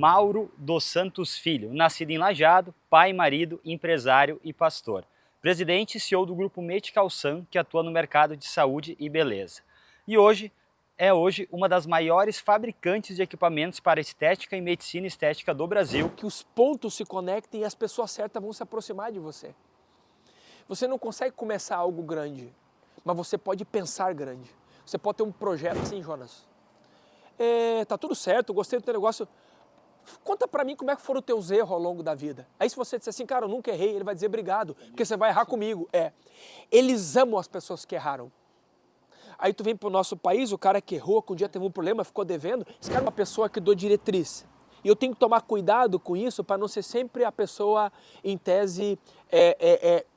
Mauro dos Santos Filho, nascido em Lajeado, pai, marido, empresário e pastor. Presidente e CEO do grupo Medical Sun, que atua no mercado de saúde e beleza. E hoje uma das maiores fabricantes de equipamentos para estética e medicina estética do Brasil. Que os pontos se conectem e as pessoas certas vão se aproximar de você. Você não consegue começar algo grande, mas você pode pensar grande. Você pode ter um projeto assim, Jonas. Tá tudo certo, gostei do teu negócio. Conta pra mim como é que foram os teus erros ao longo da vida. Aí se você disser assim, cara, eu nunca errei, ele vai dizer obrigado, porque você vai errar comigo. Eles amam as pessoas que erraram. Aí tu vem pro nosso país, o cara que errou, que um dia teve um problema, ficou devendo, esse cara é uma pessoa que dou diretriz. E eu tenho que tomar cuidado com isso para não ser sempre a pessoa, em tese,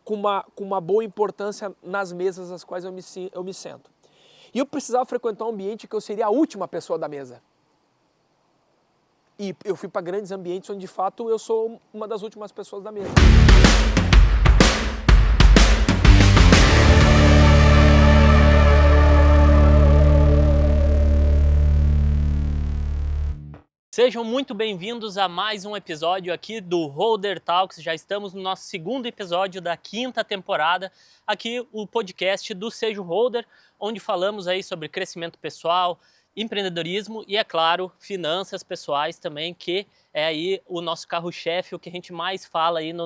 com uma boa importância nas mesas às quais eu me sento. E eu precisava frequentar um ambiente que eu seria a última pessoa da mesa. E eu fui para grandes ambientes onde, de fato, eu sou uma das últimas pessoas da mesa. Sejam muito bem-vindos a mais um episódio aqui do Holder Talks. Já estamos no nosso segundo episódio da quinta temporada. Aqui o podcast do Seja Holder, onde falamos aí sobre crescimento pessoal, empreendedorismo e, é claro, finanças pessoais também, que é aí o nosso carro-chefe, o que a gente mais fala aí nas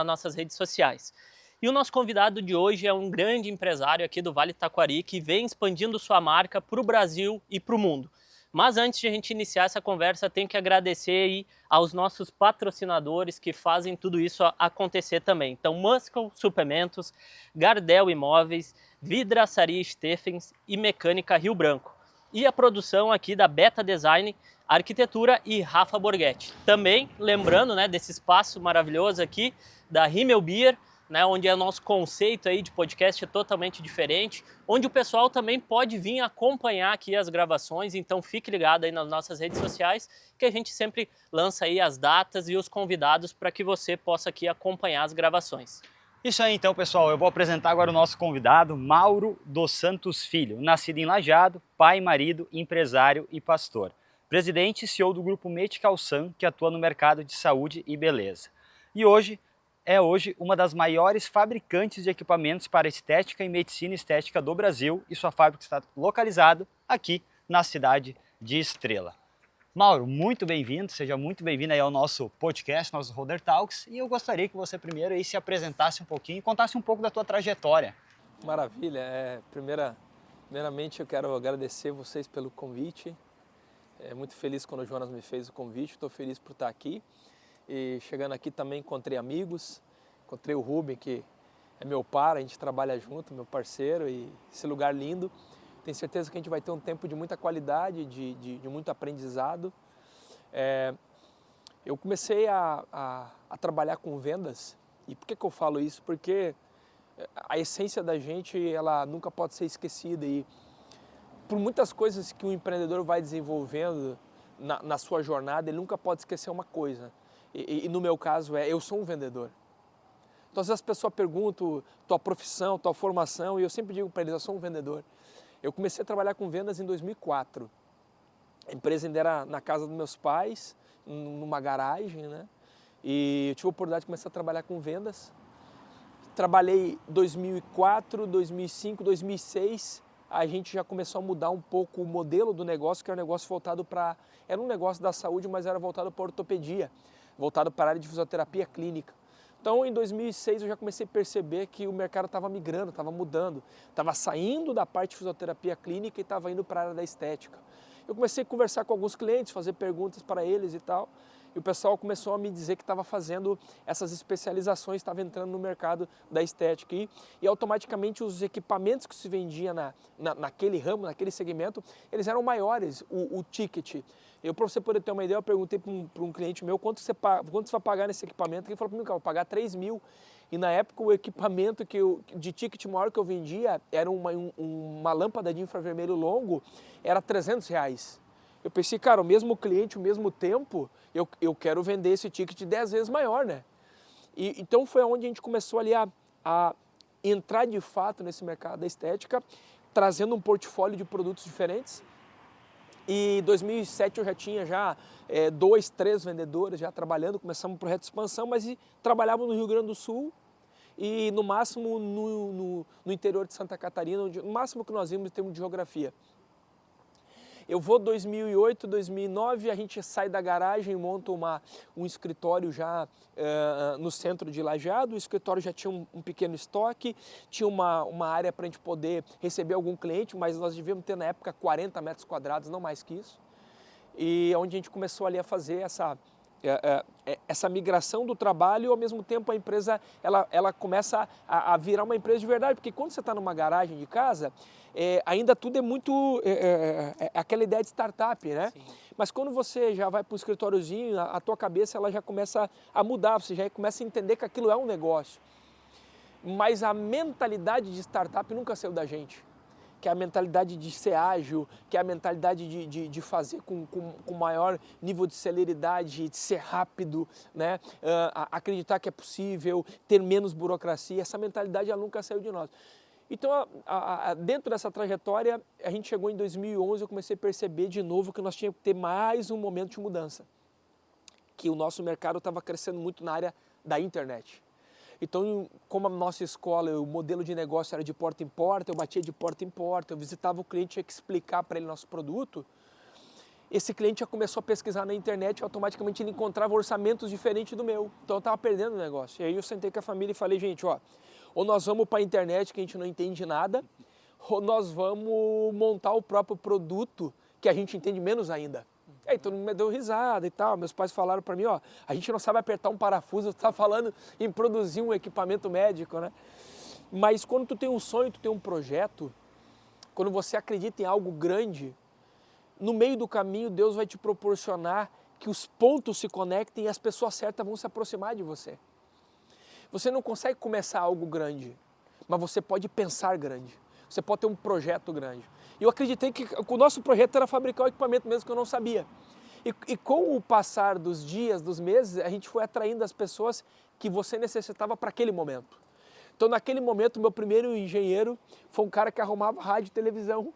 nossas redes sociais. E o nosso convidado de hoje é um grande empresário aqui do Vale do Taquari, que vem expandindo sua marca para o Brasil e para o mundo. Mas antes de a gente iniciar essa conversa, tenho que agradecer aí aos nossos patrocinadores que fazem tudo isso acontecer também. Então, Muscle Suplementos, Gardel Imóveis, Vidraçaria Steffens e Mecânica Rio Branco. E a produção aqui da Beta Design, Arquitetura e Rafa Borghetti. Também lembrando, né, desse espaço maravilhoso aqui da Himmel Beer, né, onde é o nosso conceito aí de podcast totalmente diferente, onde o pessoal também pode vir acompanhar aqui as gravações, então fique ligado aí nas nossas redes sociais, que a gente sempre lança aí as datas e os convidados para que você possa aqui acompanhar as gravações. Isso aí então, pessoal, eu vou apresentar agora o nosso convidado, Mauro dos Santos Filho, nascido em Lajeado, pai, marido, empresário e pastor. Presidente e CEO do grupo Medical Sun, que atua no mercado de saúde e beleza. E hoje uma das maiores fabricantes de equipamentos para estética e medicina estética do Brasil, e sua fábrica está localizada aqui na cidade de Estrela. Mauro, muito bem-vindo, seja muito bem-vindo aí ao nosso podcast, nosso Holder Talks, e eu gostaria que você primeiro aí se apresentasse um pouquinho e contasse um pouco da tua trajetória. Maravilha, primeiramente eu quero agradecer vocês pelo convite, muito feliz quando o Jonas me fez o convite, estou feliz por estar aqui. E chegando aqui também encontrei amigos, encontrei o Rubem, que é meu par, a gente trabalha junto, meu parceiro, e esse lugar lindo. Tenho certeza que a gente vai ter um tempo de muita qualidade, de muito aprendizado. Eu comecei a trabalhar com vendas, e por que eu falo isso? Porque a essência da gente, ela nunca pode ser esquecida, e por muitas coisas que o empreendedor vai desenvolvendo na sua jornada, ele nunca pode esquecer uma coisa. E no meu caso eu sou um vendedor. Então às vezes as pessoas perguntam tua profissão, tua formação, e eu sempre digo para eles, eu sou um vendedor. Eu comecei a trabalhar com vendas em 2004. A empresa ainda era na casa dos meus pais, numa garagem, né? E eu tive a oportunidade de começar a trabalhar com vendas. Trabalhei 2004, 2005, 2006, a gente já começou a mudar um pouco o modelo do negócio, que era um negócio voltado para... Era um negócio da saúde, mas era voltado para ortopedia, voltado para a área de fisioterapia clínica. Então, em 2006, eu já comecei a perceber que o mercado estava migrando, estava mudando, estava saindo da parte de fisioterapia clínica e estava indo para a área da estética. Eu comecei a conversar com alguns clientes, fazer perguntas para eles e tal, e o pessoal começou a me dizer que estava fazendo essas especializações, estava entrando no mercado da estética, e automaticamente os equipamentos que se vendia naquele ramo, naquele segmento, eles eram maiores, o ticket. Para você poder ter uma ideia, eu perguntei para um cliente meu quanto você vai pagar nesse equipamento. Ele falou para mim que eu vou pagar 3 mil. E na época o equipamento de ticket maior que eu vendia era uma lâmpada de infravermelho longo, era R$300. Eu pensei, cara, o mesmo cliente, o mesmo tempo, eu quero vender esse ticket 10 vezes maior, né? Então foi onde a gente começou ali a entrar de fato nesse mercado da estética, trazendo um portfólio de produtos diferentes. E em 2007 eu já tinha 2, 3 vendedores já trabalhando, começamos um projeto de expansão, mas trabalhávamos no Rio Grande do Sul e no máximo no interior de Santa Catarina, no máximo que nós vimos em termos de geografia. Eu vou 2008, 2009, a gente sai da garagem e monta um escritório já no centro de Lajeado. O escritório já tinha um pequeno estoque, tinha uma área para a gente poder receber algum cliente, mas nós devíamos ter na época 40 metros quadrados, não mais que isso. E onde a gente começou ali a fazer essa migração do trabalho e ao mesmo tempo a empresa ela começa a virar uma empresa de verdade, porque quando você está numa garagem de casa, ainda tudo é muito aquela ideia de startup, né? Sim. Mas quando você já vai para o escritóriozinho, a tua cabeça ela já começa a mudar, você já começa a entender que aquilo é um negócio. Mas a mentalidade de startup nunca saiu da gente. Que é a mentalidade de ser ágil, que é a mentalidade de fazer com maior nível de celeridade, de ser rápido, né? Acreditar que é possível, ter menos burocracia, essa mentalidade ela nunca saiu de nós. Então, dentro dessa trajetória, a gente chegou em 2011, eu comecei a perceber de novo que nós tínhamos que ter mais um momento de mudança. Que o nosso mercado estava crescendo muito na área da internet. Então, como a nossa escola, o modelo de negócio era de porta em porta, eu batia de porta em porta, eu visitava o cliente, tinha que explicar para ele nosso produto, esse cliente já começou a pesquisar na internet e automaticamente ele encontrava orçamentos diferentes do meu. Então eu estava perdendo o negócio. E aí eu sentei com a família e falei, gente, ou nós vamos para a internet que a gente não entende nada, ou nós vamos montar o próprio produto que a gente entende menos ainda. E aí todo mundo me deu risada e tal, meus pais falaram para mim, a gente não sabe apertar um parafuso, você está falando em produzir um equipamento médico, né? Mas quando tu tem um sonho, tu tem um projeto, quando você acredita em algo grande, no meio do caminho Deus vai te proporcionar que os pontos se conectem e as pessoas certas vão se aproximar de você. Você não consegue começar algo grande, mas você pode pensar grande. Você pode ter um projeto grande. E eu acreditei que o nosso projeto era fabricar o equipamento mesmo que eu não sabia. E com o passar dos dias, dos meses, a gente foi atraindo as pessoas que você necessitava para aquele momento. Então, naquele momento, meu primeiro engenheiro foi um cara que arrumava rádio e televisão.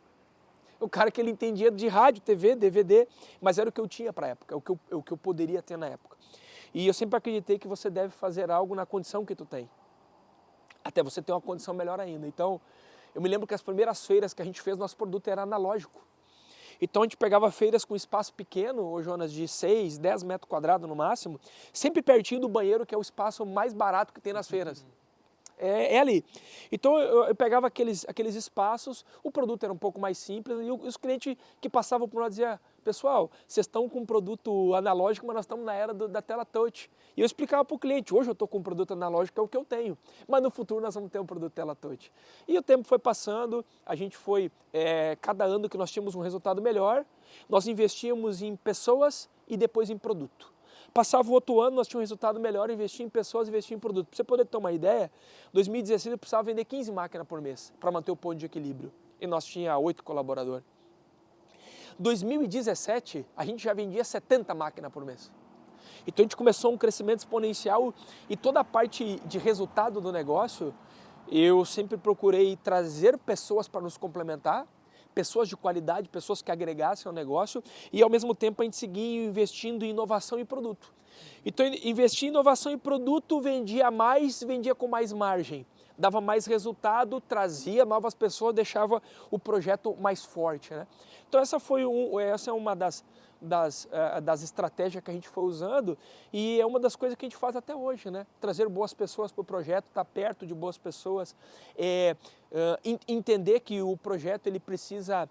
O cara que ele entendia de rádio, TV, DVD, mas era o que eu tinha para a época, o que eu poderia ter na época. E eu sempre acreditei que você deve fazer algo na condição que tu tem. Até você ter uma condição melhor ainda. Então, eu me lembro que as primeiras feiras que a gente fez, nosso produto era analógico. Então a gente pegava feiras com espaço pequeno, ou Jonas, de 6, 10 metros quadrados no máximo, sempre pertinho do banheiro, que é o espaço mais barato que tem nas feiras. É ali. Então eu pegava aqueles espaços, o produto era um pouco mais simples, e os clientes que passavam por lá diziam, pessoal, vocês estão com um produto analógico, mas nós estamos na era da tela touch. E eu explicava para o cliente, hoje eu estou com um produto analógico, é o que eu tenho, mas no futuro nós vamos ter um produto tela touch. E o tempo foi passando, a gente foi, cada ano que nós tínhamos um resultado melhor, nós investíamos em pessoas e depois em produto. Passava o outro ano, nós tínhamos um resultado melhor, investir em pessoas, investir em produto. Para você poder ter uma ideia, em 2016 eu precisava vender 15 máquinas por mês para manter o ponto de equilíbrio. E nós tínhamos 8 colaboradores. 2017, a gente já vendia 70 máquinas por mês. Então a gente começou um crescimento exponencial e toda a parte de resultado do negócio, eu sempre procurei trazer pessoas para nos complementar, pessoas de qualidade, pessoas que agregassem ao negócio e ao mesmo tempo a gente seguia investindo em inovação e produto. Então investir em inovação e produto vendia mais, vendia com mais margem, dava mais resultado, trazia novas pessoas, deixava o projeto mais forte, né? Então essa é uma das estratégias que a gente foi usando e é uma das coisas que a gente faz até hoje, né? Trazer boas pessoas para o projeto, estar perto de boas pessoas, entender que o projeto ele precisa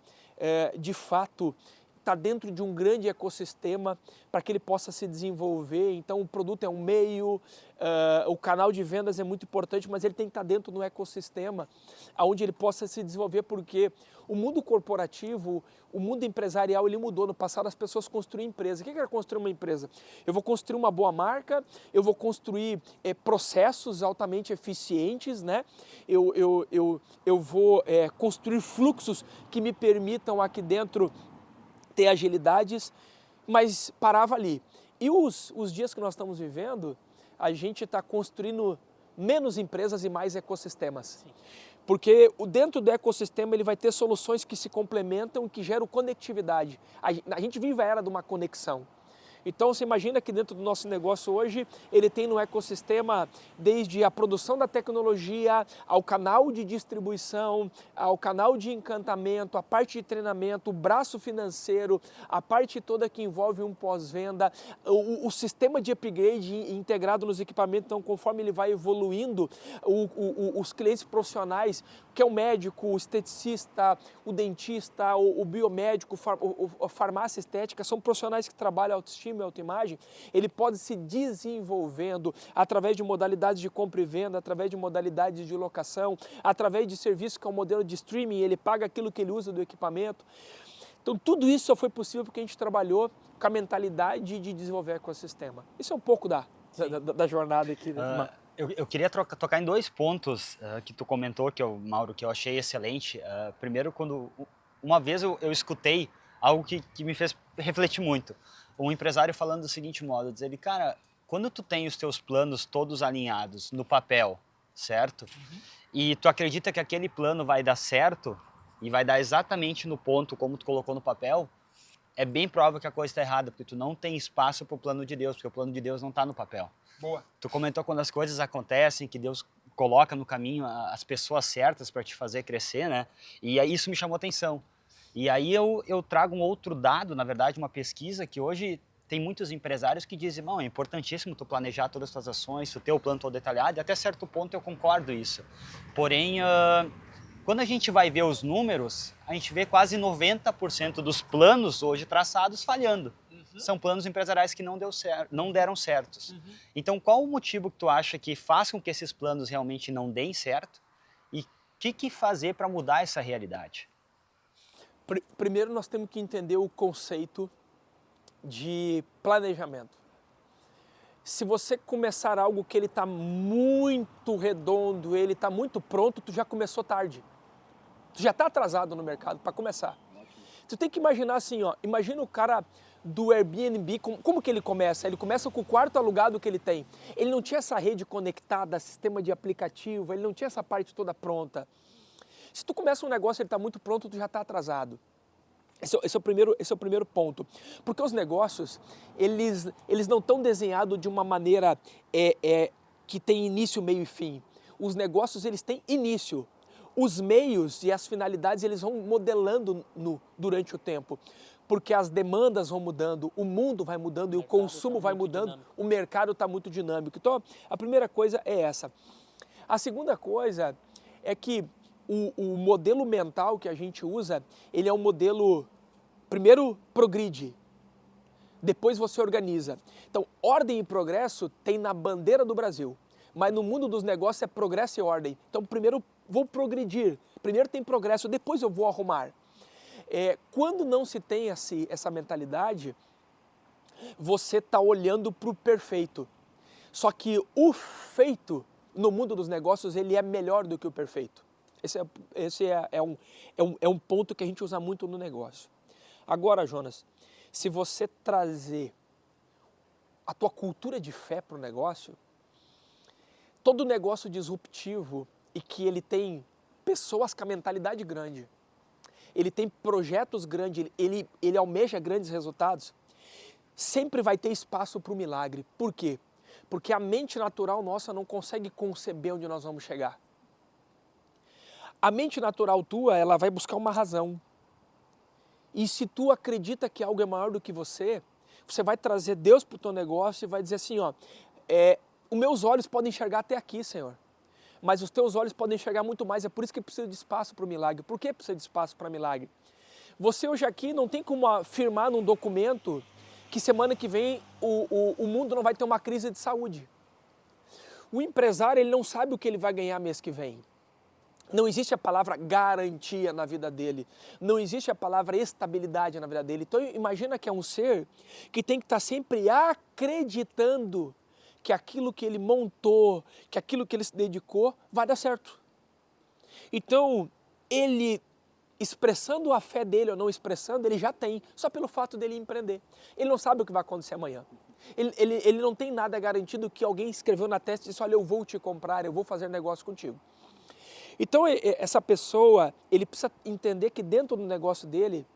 de fato estar dentro de um grande ecossistema para que ele possa se desenvolver. Então o produto é um meio, o canal de vendas é muito importante, mas ele tem que estar dentro do ecossistema onde ele possa se desenvolver, porque o mundo corporativo, o mundo empresarial, ele mudou. No passado as pessoas construíam empresa. O que era construir uma empresa? Eu vou construir uma boa marca, eu vou construir processos altamente eficientes, né? Eu vou construir fluxos que me permitam aqui dentro ter agilidades, mas parava ali. E os dias que nós estamos vivendo, a gente está construindo menos empresas e mais ecossistemas. Sim. Porque dentro do ecossistema ele vai ter soluções que se complementam e que geram conectividade. A gente vive a era de uma conexão. Então você imagina que dentro do nosso negócio hoje, ele tem no ecossistema desde a produção da tecnologia, ao canal de distribuição, ao canal de encantamento, a parte de treinamento, o braço financeiro, a parte toda que envolve um pós-venda, o sistema de upgrade integrado nos equipamentos. Então, conforme ele vai evoluindo, os clientes profissionais, que é o médico, o esteticista, o dentista, o biomédico, a farmácia estética, são profissionais que trabalham autoestima e autoimagem, ele pode se desenvolvendo através de modalidades de compra e venda, através de modalidades de locação, através de serviço que é um modelo de streaming, ele paga aquilo que ele usa do equipamento. Então tudo isso só foi possível porque a gente trabalhou com a mentalidade de desenvolver o ecossistema. Isso é um pouco da jornada aqui. Eu queria tocar em dois pontos que tu comentou, Mauro, que eu achei excelente. Primeiro, uma vez eu escutei algo que me fez refletir muito. Um empresário falando do seguinte modo, diz ele, cara, quando tu tem os teus planos todos alinhados no papel, certo? E tu acredita que aquele plano vai dar certo e vai dar exatamente no ponto como tu colocou no papel, é bem provável que a coisa está errada, porque tu não tem espaço para o plano de Deus, porque o plano de Deus não está no papel. Boa. Tu comentou quando as coisas acontecem, que Deus coloca no caminho as pessoas certas para te fazer crescer, né? E aí isso me chamou atenção. E aí eu trago um outro dado, na verdade, uma pesquisa que hoje tem muitos empresários que dizem, é importantíssimo tu planejar todas as tuas ações, tu ter o plano todo detalhado, e até certo ponto eu concordo isso. Porém, quando a gente vai ver os números, a gente vê quase 90% dos planos hoje traçados falhando. São planos empresariais que não deram certos. Então, qual o motivo que tu acha que faz com que esses planos realmente não deem certo? E o que fazer para mudar essa realidade? Primeiro, nós temos que entender o conceito de planejamento. Se você começar algo que ele está muito redondo, ele está muito pronto, tu já começou tarde. Tu já está atrasado no mercado para começar. Tu tem que imaginar assim, imagina o cara do Airbnb, como que ele começa? Ele começa com o quarto alugado que ele tem. Ele não tinha essa rede conectada, sistema de aplicativo, ele não tinha essa parte toda pronta. Se tu começa um negócio e ele está muito pronto, tu já está atrasado. Esse é o primeiro ponto. Porque os negócios, eles não estão desenhados de uma maneira que tem início, meio e fim. Os negócios, eles têm início. Os meios e as finalidades, eles vão modelando durante o tempo. Porque as demandas vão mudando, o mundo vai mudando e o consumo vai mudando, o mercado está muito dinâmico. Então, a primeira coisa é essa. A segunda coisa é que o modelo mental que a gente usa, ele é um modelo, primeiro progride, depois você organiza. Então, ordem e progresso tem na bandeira do Brasil, mas no mundo dos negócios é progresso e ordem. Então, primeiro vou progredir, primeiro tem progresso, depois eu vou arrumar. Quando não se tem essa mentalidade, você está olhando para o perfeito. Só que o feito no mundo dos negócios, ele é melhor do que o perfeito. Esse é um ponto que a gente usa muito no negócio. Agora, Jonas, se você trazer a tua cultura de fé para o negócio, todo negócio disruptivo e que ele tem pessoas com a mentalidade grande, ele tem projetos grandes, ele almeja grandes resultados, sempre vai ter espaço para o milagre. Por quê? Porque a mente natural nossa não consegue conceber onde nós vamos chegar. A mente natural tua, ela vai buscar uma razão. E se tu acredita que algo é maior do que você vai trazer Deus para o teu negócio e vai dizer assim, os meus olhos podem enxergar até aqui, Senhor. Mas os teus olhos podem enxergar muito mais, é por isso que precisa de espaço para o milagre. Por que precisa de espaço para milagre? Você hoje aqui não tem como afirmar num documento que semana que vem o mundo não vai ter uma crise de saúde. O empresário, ele não sabe o que ele vai ganhar mês que vem. Não existe a palavra garantia na vida dele. Não existe a palavra estabilidade na vida dele. Então imagina que é um ser que tem que estar sempre acreditando que aquilo que ele montou, que aquilo que ele se dedicou vai dar certo. Então, ele expressando a fé dele ou não expressando, ele já tem, só pelo fato dele empreender. Ele não sabe o que vai acontecer amanhã. Ele não tem nada garantido que alguém escreveu na testa e disse, olha, eu vou te comprar, eu vou fazer negócio contigo. Então essa pessoa, ele precisa entender que dentro do negócio dele,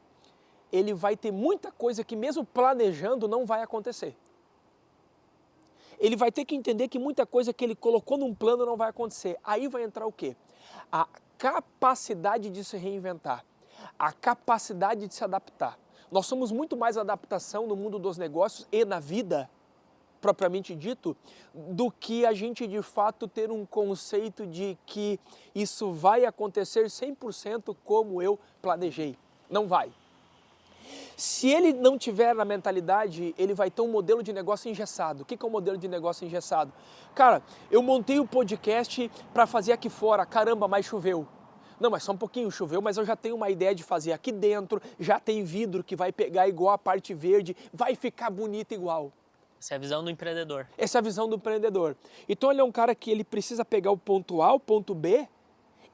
ele vai ter muita coisa que mesmo planejando não vai acontecer. Ele vai ter que entender que muita coisa que ele colocou num plano não vai acontecer. Aí vai entrar o quê? A capacidade de se reinventar, a capacidade de se adaptar. Nós somos muito mais adaptação no mundo dos negócios e na vida, propriamente dito, do que a gente de fato ter um conceito de que isso vai acontecer 100% como eu planejei. Não vai. Se ele não tiver na mentalidade, ele vai ter um modelo de negócio engessado. O que é um modelo de negócio engessado? Cara, eu montei o podcast para fazer aqui fora, caramba, mas choveu. Não, mas só um pouquinho, choveu, mas eu já tenho uma ideia de fazer aqui dentro, já tem vidro que vai pegar igual a parte verde, vai ficar bonito igual. Essa é a visão do empreendedor. Essa é a visão do empreendedor. Então ele é um cara que ele precisa pegar o ponto A, o ponto B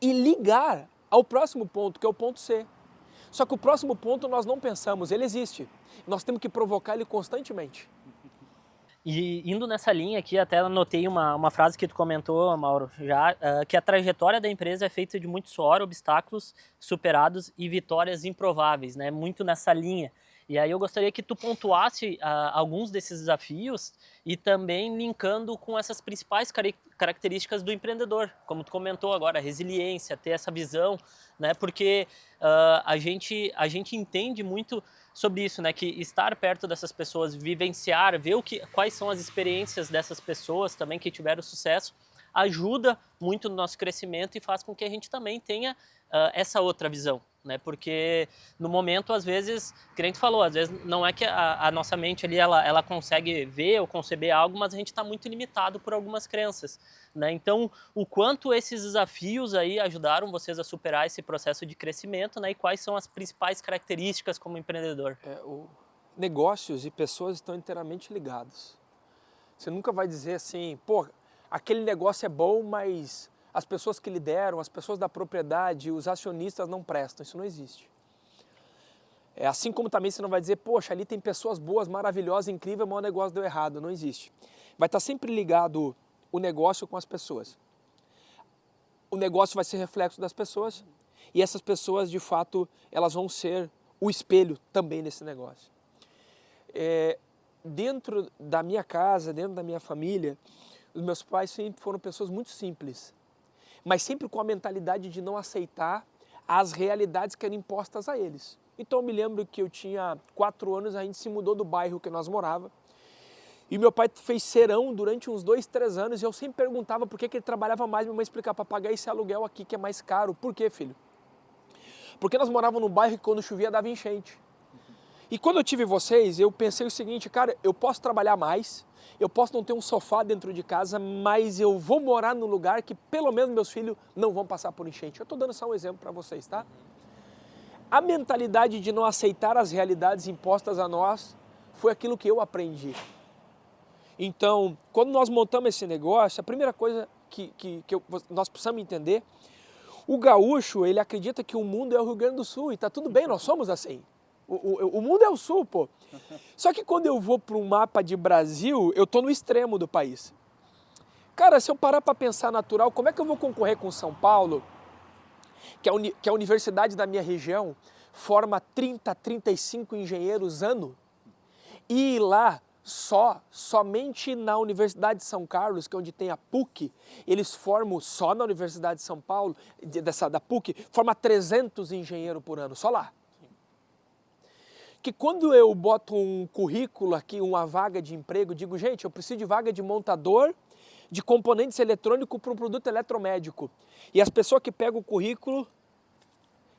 e ligar ao próximo ponto, que é o ponto C. Só que o próximo ponto nós não pensamos, ele existe. Nós temos que provocar ele constantemente. E indo nessa linha aqui, até anotei uma frase que tu comentou, Mauro, já, que a trajetória da empresa é feita de muito suor, obstáculos superados e vitórias improváveis, né? Muito nessa linha. E aí eu gostaria que tu pontuasse alguns desses desafios e também linkando com essas principais características do empreendedor, como tu comentou agora, a resiliência, ter essa visão, né? Porque a gente entende muito sobre isso, né? Que estar perto dessas pessoas, vivenciar, ver quais são as experiências dessas pessoas também que tiveram sucesso, ajuda muito no nosso crescimento e faz com que a gente também tenha essa outra visão, né? Porque no momento, às vezes, que nem tu falou, às vezes não é que a nossa mente ali, ela consegue ver ou conceber algo, mas a gente está muito limitado por algumas crenças, né? Então, o quanto esses desafios aí ajudaram vocês a superar esse processo de crescimento, né? E quais são as principais características como empreendedor? Negócios e pessoas estão inteiramente ligados. Você nunca vai dizer assim, pô, aquele negócio é bom, mas as pessoas que lideram, as pessoas da propriedade, os acionistas não prestam. Isso não existe. Assim como também você não vai dizer, poxa, ali tem pessoas boas, maravilhosas, incríveis, mas o negócio deu errado. Não existe. Vai estar sempre ligado o negócio com as pessoas. O negócio vai ser reflexo das pessoas e essas pessoas, de fato, elas vão ser o espelho também nesse negócio. Dentro da minha casa, dentro da minha família, os meus pais sempre foram pessoas muito simples, mas sempre com a mentalidade de não aceitar as realidades que eram impostas a eles. Então eu me lembro que eu tinha 4 anos, a gente se mudou do bairro que nós morávamos, e meu pai fez serão durante uns 2, 3 anos, e eu sempre perguntava por que ele trabalhava mais, minha mãe explicava, para pagar esse aluguel aqui que é mais caro. Por quê, filho? Porque nós morávamos num bairro que quando chovia dava enchente. E quando eu tive vocês, eu pensei o seguinte, cara, eu posso trabalhar mais, eu posso não ter um sofá dentro de casa, mas eu vou morar num lugar que pelo menos meus filhos não vão passar por enchente. Eu estou dando só um exemplo para vocês, tá? A mentalidade de não aceitar as realidades impostas a nós foi aquilo que eu aprendi. Então, quando nós montamos esse negócio, a primeira coisa que nós precisamos entender, o gaúcho, ele acredita que o mundo é o Rio Grande do Sul, e tá tudo bem, nós somos assim. O mundo é o sul, pô. Só que quando eu vou para um mapa de Brasil, eu tô no extremo do país. Cara, se eu parar para pensar natural, como é que eu vou concorrer com São Paulo, que a universidade da minha região forma 30, 35 engenheiros ano, e ir lá somente na Universidade de São Carlos, que é onde tem a PUC, eles formam só na Universidade de São Paulo, da PUC, forma 300 engenheiros por ano, só lá. Que quando eu boto um currículo aqui, uma vaga de emprego, digo, gente, eu preciso de vaga de montador de componentes eletrônicos para um produto eletromédico. E as pessoas que pegam o currículo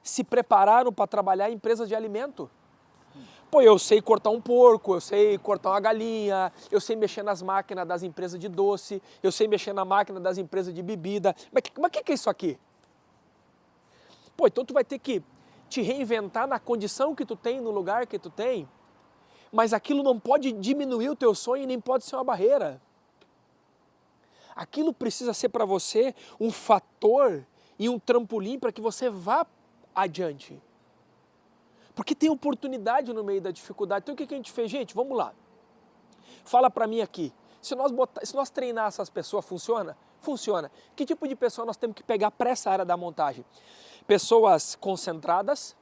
se prepararam para trabalhar em empresas de alimento. Pô, eu sei cortar um porco, eu sei cortar uma galinha, eu sei mexer nas máquinas das empresas de doce, eu sei mexer na máquina das empresas de bebida. Mas o que é isso aqui? Pô, então tu vai ter que te reinventar na condição que tu tem, no lugar que tu tem, mas aquilo não pode diminuir o teu sonho e nem pode ser uma barreira. Aquilo precisa ser para você um fator e um trampolim para que você vá adiante. Porque tem oportunidade no meio da dificuldade. Então o que a gente fez? Gente, vamos lá. Fala para mim aqui, Se nós treinar essas pessoas, funciona? Funciona. Que tipo de pessoa nós temos que pegar para essa área da montagem? Pessoas concentradas,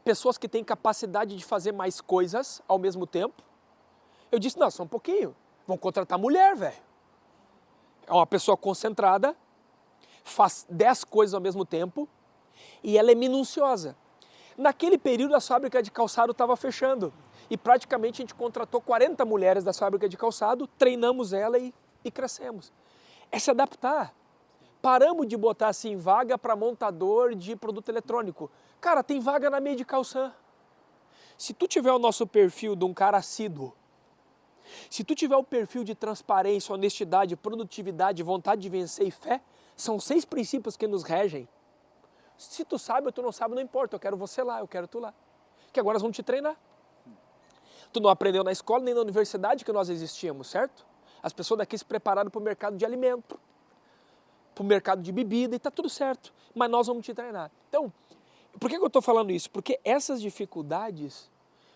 pessoas que têm capacidade de fazer mais coisas ao mesmo tempo. Eu disse, não, só um pouquinho, vamos contratar mulher, velho. É uma pessoa concentrada, faz 10 coisas ao mesmo tempo e ela é minuciosa. Naquele período a fábrica de calçado estava fechando e praticamente a gente contratou 40 mulheres da fábrica de calçado, treinamos ela e crescemos. É se adaptar. Paramos de botar assim vaga para montador de produto eletrônico. Cara, tem vaga na meia de calçã. Se tu tiver o nosso perfil de um cara assíduo, se tu tiver o perfil de transparência, honestidade, produtividade, vontade de vencer e fé, são 6 princípios que nos regem. Se tu sabe ou tu não sabe, não importa, eu quero você lá, eu quero tu lá. Que agora nós vamos te treinar. Tu não aprendeu na escola nem na universidade que nós existíamos, certo? As pessoas daqui se prepararam para o mercado de alimento, para o mercado de bebida e está tudo certo. Mas nós vamos te treinar. Então, por que eu estou falando isso? Porque essas dificuldades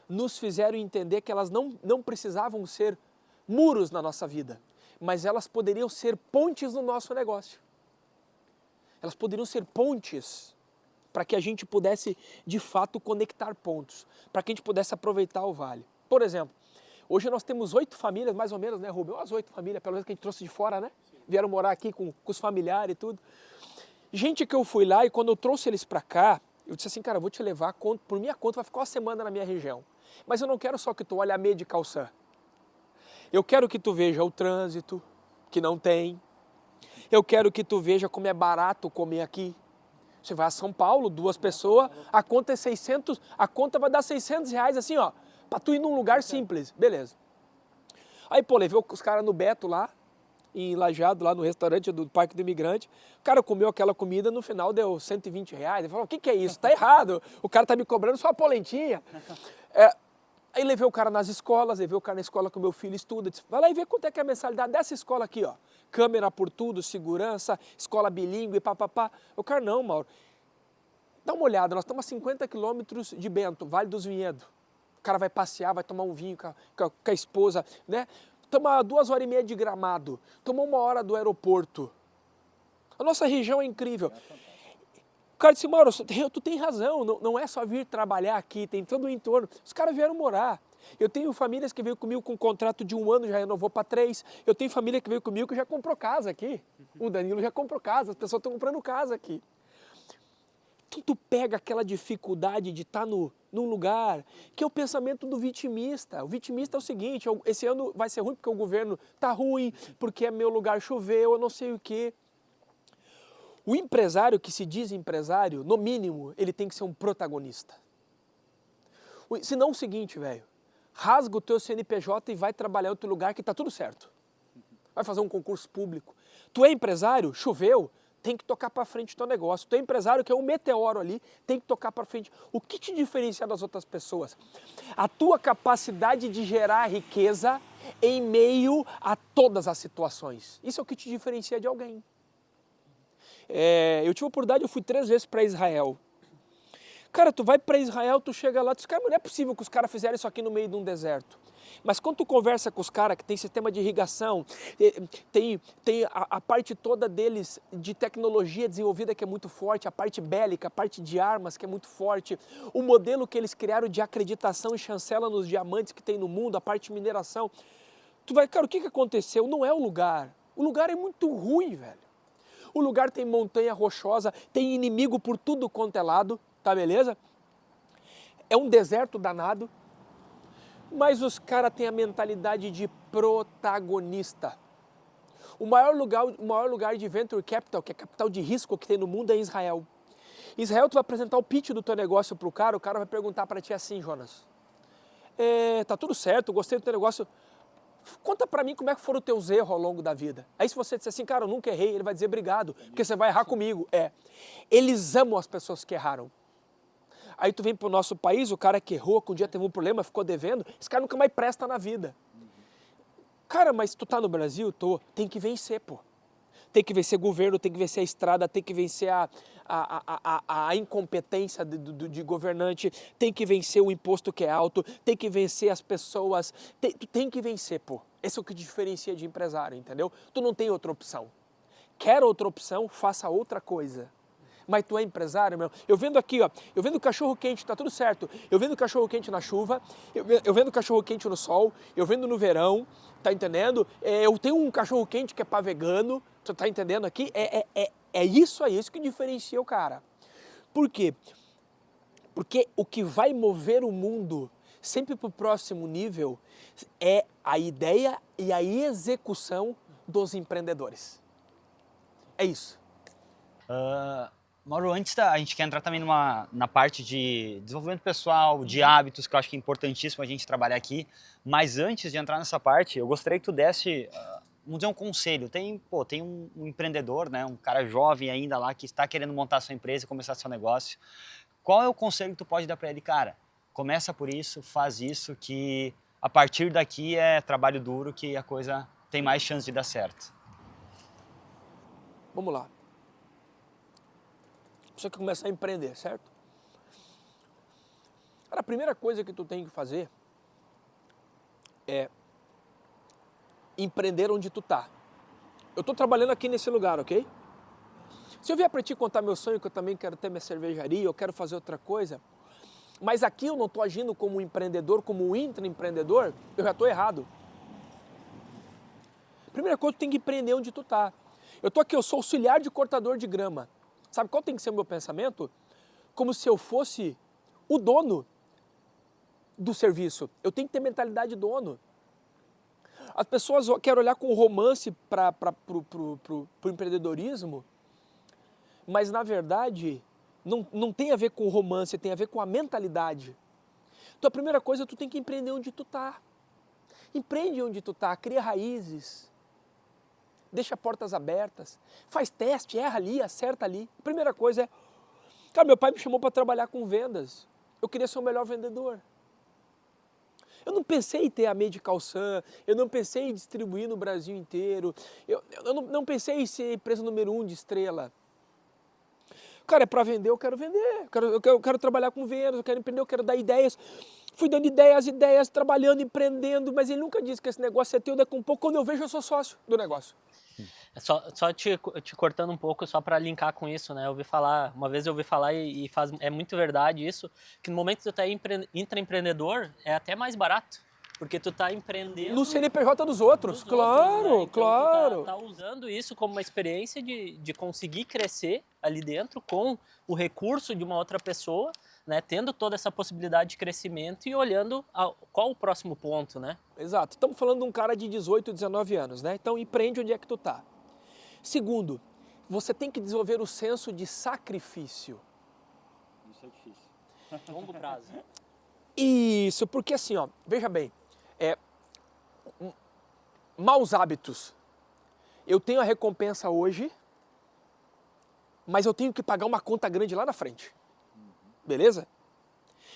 nos fizeram entender que elas não precisavam ser muros na nossa vida, mas elas poderiam ser pontes no nosso negócio. Elas poderiam ser pontes para que a gente pudesse, de fato, conectar pontos, para que a gente pudesse aproveitar o vale. Por exemplo, hoje nós temos 8 famílias, mais ou menos, né, Rubem? Umas 8 famílias, pelo menos que a gente trouxe de fora, né? Vieram morar aqui com os familiares e tudo. Gente que eu fui lá e quando eu trouxe eles para cá, eu disse assim, cara, eu vou te levar, por minha conta, vai ficar uma semana na minha região. Mas eu não quero só que tu olhe a meia de calçã. Eu quero que tu veja o trânsito, que não tem. Eu quero que tu veja como é barato comer aqui. Você vai a São Paulo, 2 pessoas, a conta é 600, a conta vai dar 600 reais assim, ó, pra tu ir num lugar simples. Beleza. Aí, pô, levei os caras no Beto lá, em Lajeado, lá no restaurante do Parque do Imigrante. O cara comeu aquela comida, no final deu 120 reais. Ele falou, o que é isso? Tá errado. O cara tá me cobrando só a polentinha. Aí levei o cara nas escolas, levei o cara na escola que o meu filho estuda. Disse, vai lá e vê quanto é que é a mensalidade dessa escola aqui, ó. Câmera por tudo, segurança, escola bilíngue, papapá. O cara, não, Mauro. Dá uma olhada, nós estamos a 50 quilômetros de Bento, Vale dos Vinhedos. O cara vai passear, vai tomar um vinho com a esposa, né? Toma 2h30 de Gramado, toma 1 hora do aeroporto. A nossa região é incrível. O cara disse, Mauro, tu tem razão, não é só vir trabalhar aqui, tem todo o entorno. Os caras vieram morar. Eu tenho famílias que veio comigo com um contrato de 1 ano, já renovou para 3. Eu tenho família que veio comigo que já comprou casa aqui. O Danilo já comprou casa, as pessoas estão comprando casa aqui. Então tu pega aquela dificuldade de estar num lugar que é o pensamento do vitimista. O vitimista é o seguinte, esse ano vai ser ruim porque o governo está ruim, porque meu lugar choveu, eu não sei o quê. O empresário que se diz empresário, no mínimo, ele tem que ser um protagonista. Senão é o seguinte, velho, rasga o teu CNPJ e vai trabalhar em outro lugar que está tudo certo. Vai fazer um concurso público. Tu é empresário, choveu, tem que tocar para frente o teu negócio. Tu é empresário que é um meteoro ali, tem que tocar para frente. O que te diferencia das outras pessoas? A tua capacidade de gerar riqueza em meio a todas as situações. Isso é o que te diferencia de alguém. Eu tive a oportunidade, eu fui 3 vezes para Israel. Cara, tu vai para Israel, tu chega lá, tu diz, cara, não é possível que os caras fizeram isso aqui no meio de um deserto. Mas quando tu conversa com os caras que tem sistema de irrigação, tem a parte toda deles de tecnologia desenvolvida que é muito forte, a parte bélica, a parte de armas que é muito forte, o modelo que eles criaram de acreditação e chancela nos diamantes que tem no mundo, a parte de mineração. Tu vai, cara, o que aconteceu? Não é o lugar é muito ruim, velho. O lugar tem montanha rochosa, tem inimigo por tudo quanto é lado, tá beleza? É um deserto danado, mas os caras têm a mentalidade de protagonista. O maior lugar de venture capital, que é capital de risco que tem no mundo, é Israel. Israel, tu vai apresentar o pitch do teu negócio pro cara, o cara vai perguntar para ti assim, Jonas, tá tudo certo, gostei do teu negócio, conta pra mim como é que foram os teus erros ao longo da vida. Aí se você disser assim, cara, eu nunca errei, ele vai dizer obrigado, porque você vai errar comigo. Eles amam as pessoas que erraram. Aí tu vem pro nosso país, o cara que errou, que um dia teve um problema, ficou devendo, esse cara nunca mais presta na vida. Cara, mas tu tá no Brasil? Tô. Tem que vencer, pô. tem que vencer governo, tem que vencer a estrada, tem que vencer a incompetência de governante, tem que vencer o imposto que é alto, tem que vencer as pessoas, tu tem que vencer, pô. Esse é o que te diferencia de empresário, entendeu? Tu não tem outra opção. Quer outra opção, faça outra coisa. Mas tu é empresário, meu. Eu vendo aqui, ó, eu vendo cachorro quente, tá tudo certo. Eu vendo cachorro quente na chuva, eu vendo cachorro quente no sol, eu vendo no verão, tá entendendo? Eu tenho um cachorro quente que é para vegano, tu tá entendendo aqui? É isso aí, isso que diferencia o cara. Por quê? Porque o que vai mover o mundo sempre para o próximo nível é a ideia e a execução dos empreendedores. É isso. Mauro, a gente quer entrar também na parte de desenvolvimento pessoal, de hábitos, que eu acho que é importantíssimo a gente trabalhar aqui. Mas antes de entrar nessa parte, eu gostaria que tu desse, vamos dizer, um conselho. Tem um empreendedor, né, um cara jovem ainda lá que está querendo montar sua empresa e começar seu negócio. Qual é o conselho que tu pode dar para ele? Cara, começa por isso, faz isso, que a partir daqui é trabalho duro, que a coisa tem mais chance de dar certo. Vamos lá. Você quer começar a empreender, certo? Cara, a primeira coisa que tu tem que fazer é empreender onde tu tá. Eu tô trabalhando aqui nesse lugar, ok? Se eu vier para ti contar meu sonho, que eu também quero ter minha cervejaria, eu quero fazer outra coisa, mas aqui eu não tô agindo como um empreendedor, como um intraempreendedor, eu já tô errado. Primeira coisa, tu tem que empreender onde tu tá. Eu tô aqui, eu sou auxiliar de cortador de grama. Sabe qual tem que ser o meu pensamento? Como se eu fosse o dono do serviço. Eu tenho que ter mentalidade de dono. As pessoas querem olhar com romance para o empreendedorismo, mas na verdade não tem a ver com romance, tem a ver com a mentalidade. Então a primeira coisa, tu tem que empreender onde tu tá. Empreende onde tu tá, cria raízes. Deixa portas abertas, faz teste, erra ali, acerta ali. A primeira coisa é, cara, meu pai me chamou para trabalhar com vendas. Eu queria ser o melhor vendedor. Eu não pensei em ter a Medical Sun, eu não pensei em distribuir no Brasil inteiro, eu não pensei em ser empresa número 1 de estrela. Cara, é para vender, eu quero vender, eu quero trabalhar com vendas, eu quero empreender, eu quero dar ideias. Fui dando ideias, trabalhando, empreendendo, mas ele nunca disse que esse negócio é teu, daqui a um pouco, quando eu vejo, eu sou sócio do negócio. Só te cortando um pouco, só para linkar com isso, né? Uma vez eu ouvi falar é muito verdade isso, que no momento que tu tá intraempreendedor, é até mais barato, porque tu tá empreendendo... No CNPJ dos outros, claro, né? Então, claro. Tu tá usando isso como uma experiência de conseguir crescer ali dentro com o recurso de uma outra pessoa, né? Tendo toda essa possibilidade de crescimento e olhando qual o próximo ponto, né? Exato. Estamos falando de um cara de 18, 19 anos, né? Então empreende onde é que tu tá. Segundo, você tem que desenvolver o senso de sacrifício. Isso é difícil. Longo prazo. Isso, porque assim, ó, veja bem, maus hábitos. Eu tenho a recompensa hoje, mas eu tenho que pagar uma conta grande lá na frente. Beleza?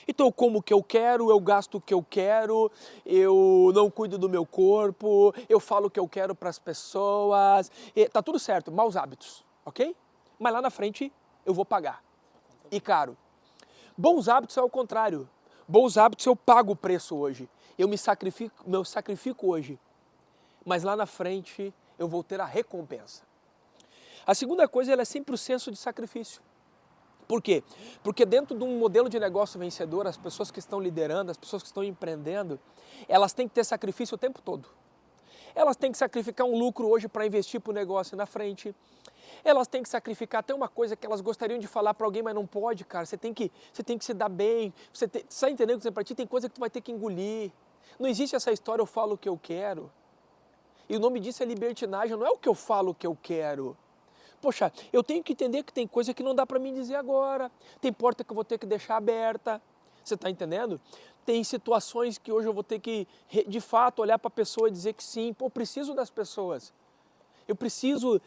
Então eu como o que eu quero, eu gasto o que eu quero, eu não cuido do meu corpo, eu falo o que eu quero para as pessoas, tá tudo certo, maus hábitos, ok? Mas lá na frente eu vou pagar. E caro. Bons hábitos é o contrário. Bons hábitos eu pago o preço hoje. Eu me sacrifico hoje. Mas lá na frente eu vou ter a recompensa. A segunda coisa, ela é sempre o senso de sacrifício. Por quê? Porque dentro de um modelo de negócio vencedor, as pessoas que estão liderando, as pessoas que estão empreendendo, elas têm que ter sacrifício o tempo todo. Elas têm que sacrificar um lucro hoje para investir para o negócio na frente. Elas têm que sacrificar até uma coisa que elas gostariam de falar para alguém, mas não pode, cara. Você tem que se dar bem. Você está entendendo que para ti tem coisa que tu vai ter que engolir. Não existe essa história, eu falo o que eu quero. E o nome disso é libertinagem, não é o que eu falo o que eu quero. Poxa, eu tenho que entender que tem coisa que não dá para mim dizer agora. Tem porta que eu vou ter que deixar aberta. Você está entendendo? Tem situações que hoje eu vou ter que, de fato, olhar para a pessoa e dizer que sim. Pô, eu preciso das pessoas. Eu preciso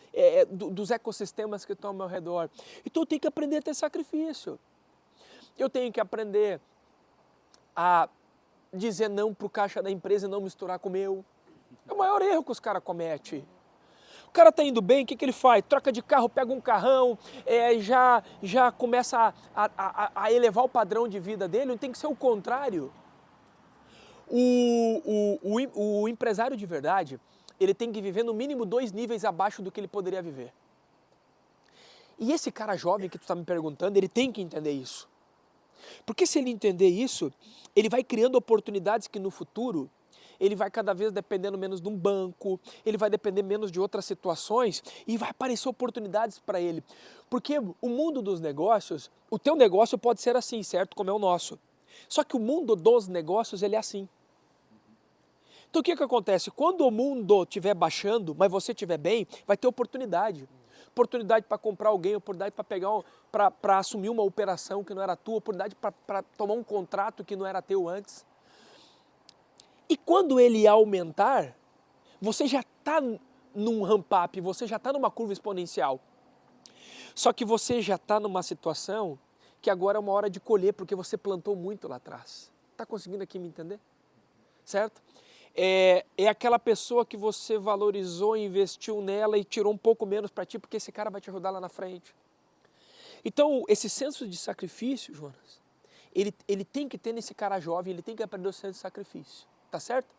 dos ecossistemas que estão ao meu redor. Então eu tenho que aprender a ter sacrifício. Eu tenho que aprender a dizer não para o caixa da empresa e não misturar com o meu. É o maior erro que os caras cometem. cara está indo bem, o que ele faz? Troca de carro, pega um carrão, já começa a elevar o padrão de vida dele. Não tem que ser o contrário. O empresário de verdade, ele tem que viver no mínimo 2 níveis abaixo do que ele poderia viver. E esse cara jovem que tu está me perguntando, ele tem que entender isso. Porque se ele entender isso, ele vai criando oportunidades que no futuro ele vai cada vez dependendo menos de um banco, ele vai depender menos de outras situações e vai aparecer oportunidades para ele. Porque o mundo dos negócios, o teu negócio pode ser assim, certo? Como é o nosso. Só que o mundo dos negócios, ele é assim. Então o que acontece? Quando o mundo estiver baixando, mas você estiver bem, vai ter oportunidade. Oportunidade para comprar alguém, oportunidade para pegar, para assumir uma operação que não era tua, oportunidade para tomar um contrato que não era teu antes. E quando ele aumentar, você já está num ramp-up, você já está numa curva exponencial. Só que você já está numa situação que agora é uma hora de colher, porque você plantou muito lá atrás. Está conseguindo aqui me entender? Certo? É aquela pessoa que você valorizou, investiu nela e tirou um pouco menos para ti, porque esse cara vai te ajudar lá na frente. Então, esse senso de sacrifício, Jonas, ele tem que ter nesse cara jovem, ele tem que aprender o senso de sacrifício. Tá certo?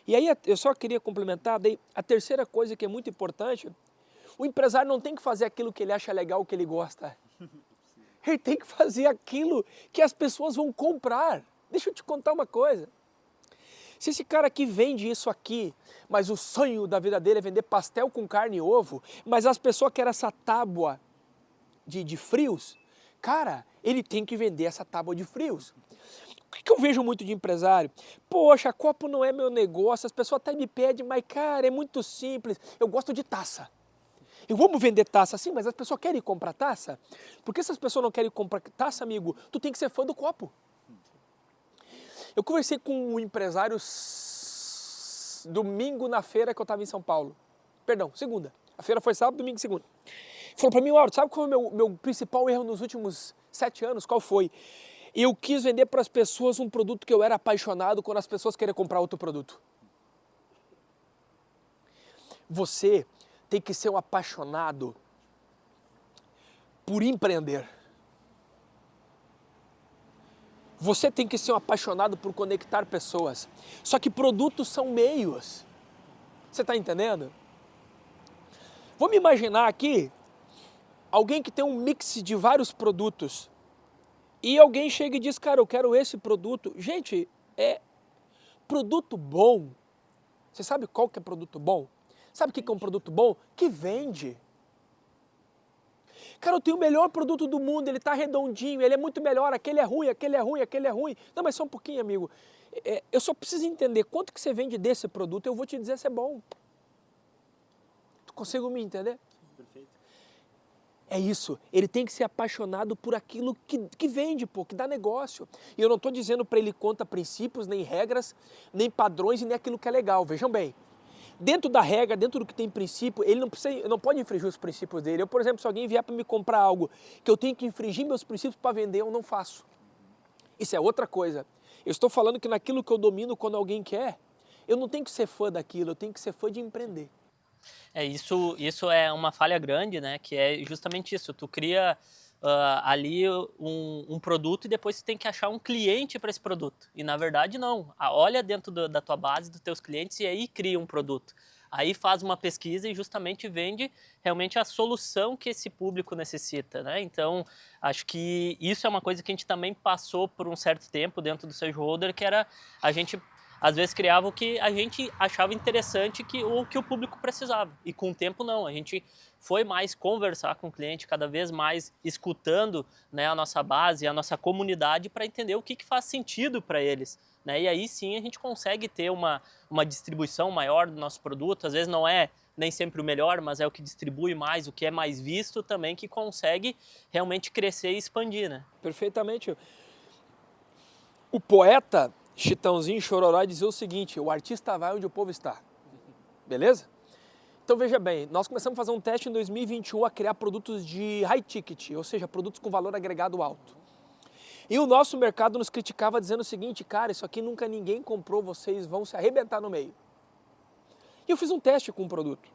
E aí eu só queria complementar, daí a terceira coisa que é muito importante, o empresário não tem que fazer aquilo que ele acha legal, que ele gosta. Ele tem que fazer aquilo que as pessoas vão comprar. Deixa eu te contar uma coisa. Se esse cara aqui vende isso aqui, mas o sonho da vida dele é vender pastel com carne e ovo, mas as pessoas querem essa tábua de frios, cara, ele tem que vender essa tábua de frios. O que eu vejo muito de empresário? Poxa, copo não é meu negócio, as pessoas até me pedem, mas cara, é muito simples, eu gosto de taça. Eu amo vender taça, sim, mas as pessoas querem comprar taça? Porque se as pessoas não querem comprar taça, amigo, tu tem que ser fã do copo. Eu conversei com um empresário domingo na feira que eu estava em São Paulo. Perdão, segunda. A feira foi sábado, domingo e segunda. Falou para mim, Mauro, sabe qual foi o meu principal erro nos últimos 7 anos? Qual foi? Eu quis vender para as pessoas um produto que eu era apaixonado quando as pessoas querem comprar outro produto. Você tem que ser um apaixonado por empreender. Você tem que ser um apaixonado por conectar pessoas. Só que produtos são meios. Você está entendendo? Vamos imaginar aqui alguém que tem um mix de vários produtos. E alguém chega e diz, cara, eu quero esse produto. Gente, produto bom. Você sabe qual que é produto bom? Sabe o que é um produto bom? Que vende. Cara, eu tenho o melhor produto do mundo, ele está redondinho, ele é muito melhor, aquele é ruim, aquele é ruim, aquele é ruim. Não, mas só um pouquinho, amigo. Eu só preciso entender quanto que você vende desse produto, eu vou te dizer se é bom. Tu consegue me entender? Perfeito. É isso, ele tem que ser apaixonado por aquilo que vende, pô, que dá negócio. E eu não estou dizendo para ele conta princípios, nem regras, nem padrões e nem aquilo que é legal, vejam bem. Dentro da regra, dentro do que tem princípio, ele não pode infringir os princípios dele. Eu, por exemplo, se alguém vier para me comprar algo que eu tenho que infringir meus princípios para vender, eu não faço. Isso é outra coisa. Eu estou falando que naquilo que eu domino, quando alguém quer, eu não tenho que ser fã daquilo, eu tenho que ser fã de empreender. Isso é uma falha grande, né? Que é justamente isso. Tu cria ali um produto e depois você tem que achar um cliente para esse produto. E na verdade não. Olha dentro da tua base, dos teus clientes e aí cria um produto. Aí faz uma pesquisa e justamente vende realmente a solução que esse público necessita, né? Então, acho que isso é uma coisa que a gente também passou por um certo tempo dentro do Sage Holder, que era a gente às vezes criava o que a gente achava interessante o que o público precisava. E com o tempo não, a gente foi mais conversar com o cliente, cada vez mais escutando, né, a nossa base, a nossa comunidade para entender o que faz sentido para eles. Né? E aí sim a gente consegue ter uma distribuição maior do nosso produto, às vezes não é nem sempre o melhor, mas é o que distribui mais, o que é mais visto também, que consegue realmente crescer e expandir. Né? Perfeitamente. O poeta Chitãozinho Chororó dizia o seguinte, o artista vai onde o povo está, beleza? Então veja bem, nós começamos a fazer um teste em 2021 a criar produtos de high ticket, ou seja, produtos com valor agregado alto. E o nosso mercado nos criticava dizendo o seguinte, cara, isso aqui nunca ninguém comprou, vocês vão se arrebentar no meio. E eu fiz um teste com um produto.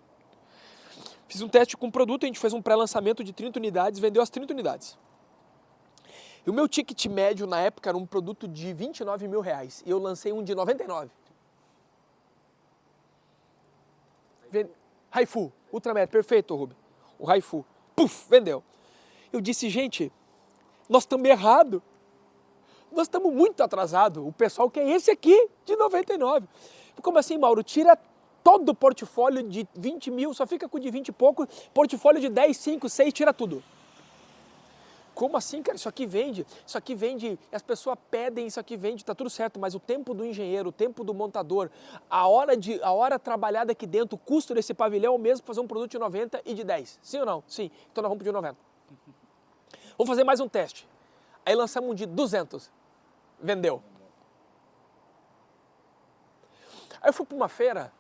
Fiz um teste com o produto, a gente fez um pré-lançamento de 30 unidades, vendeu as 30 unidades. E o meu ticket médio na época era um produto de 29 mil reais. E eu lancei um de 99. Haifu, Ultramed, perfeito, Rubem. O Haifu, puf, vendeu. Eu disse, gente, nós estamos errados. Nós estamos muito atrasados. O pessoal quer esse aqui de 99. Como assim, Mauro? Tira todo o portfólio de 20 mil, só fica com o de 20 e pouco, portfólio de 10, 5, 6, tira tudo. Como assim, cara? Isso aqui vende, as pessoas pedem, isso aqui vende, tá tudo certo, mas o tempo do engenheiro, o tempo do montador, a hora trabalhada aqui dentro, o custo desse pavilhão é o mesmo para fazer um produto de 90 e de 10. Sim ou não? Sim. Então nós vamos pedir 90. Vamos fazer mais um teste. Aí lançamos um de 200. Vendeu. Aí eu fui para uma feira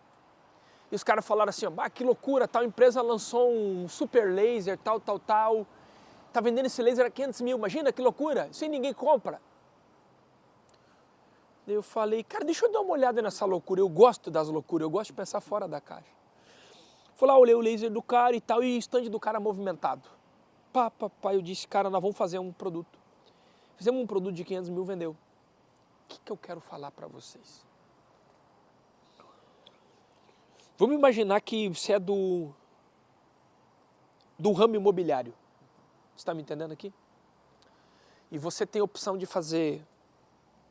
e os caras falaram assim, ah, que loucura, tal empresa lançou um super laser, tal. Tá vendendo esse laser a 500 mil, imagina que loucura, isso aí ninguém compra. Daí eu falei, cara, deixa eu dar uma olhada nessa loucura, eu gosto das loucuras, eu gosto de pensar fora da caixa. Fui lá, olhei o laser do cara e tal, e o stand do cara movimentado. Eu disse, cara, nós vamos fazer um produto. Fizemos um produto de 500 mil, vendeu. O que eu quero falar para vocês? Vamos imaginar que você é do ramo imobiliário. Você está me entendendo aqui? E você tem a opção de fazer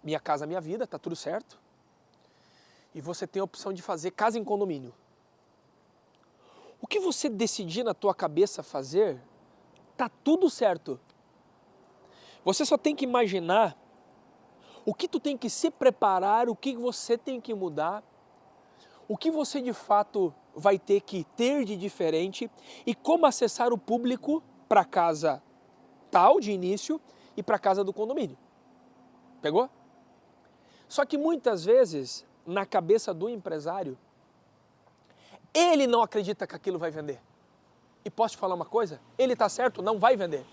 Minha Casa Minha Vida, tá tudo certo. E você tem a opção de fazer casa em condomínio. O que você decidir na tua cabeça fazer, tá tudo certo. Você só tem que imaginar o que tu tem que se preparar, o que você tem que mudar, o que você de fato vai ter que ter de diferente e como acessar o público para a casa tal de início e para a casa do condomínio. Pegou? Só que muitas vezes, na cabeça do empresário, ele não acredita que aquilo vai vender. E posso te falar uma coisa? Ele está certo, não vai vender.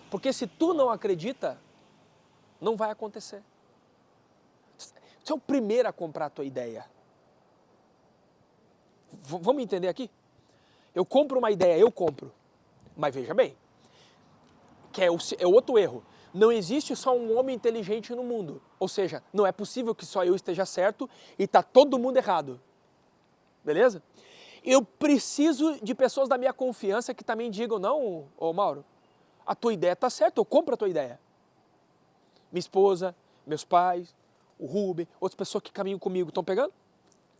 Porque se tu não acredita, não vai acontecer. Você é o primeiro a comprar a tua ideia. Vamos entender aqui? Eu compro uma ideia, eu compro. Mas veja bem, que é o outro erro. Não existe só um homem inteligente no mundo. Ou seja, não é possível que só eu esteja certo e está todo mundo errado. Beleza? Eu preciso de pessoas da minha confiança que também digam, não, ô Mauro, a tua ideia está certa, eu compro a tua ideia. Minha esposa, meus pais, o Rubem, outras pessoas que caminham comigo estão pegando?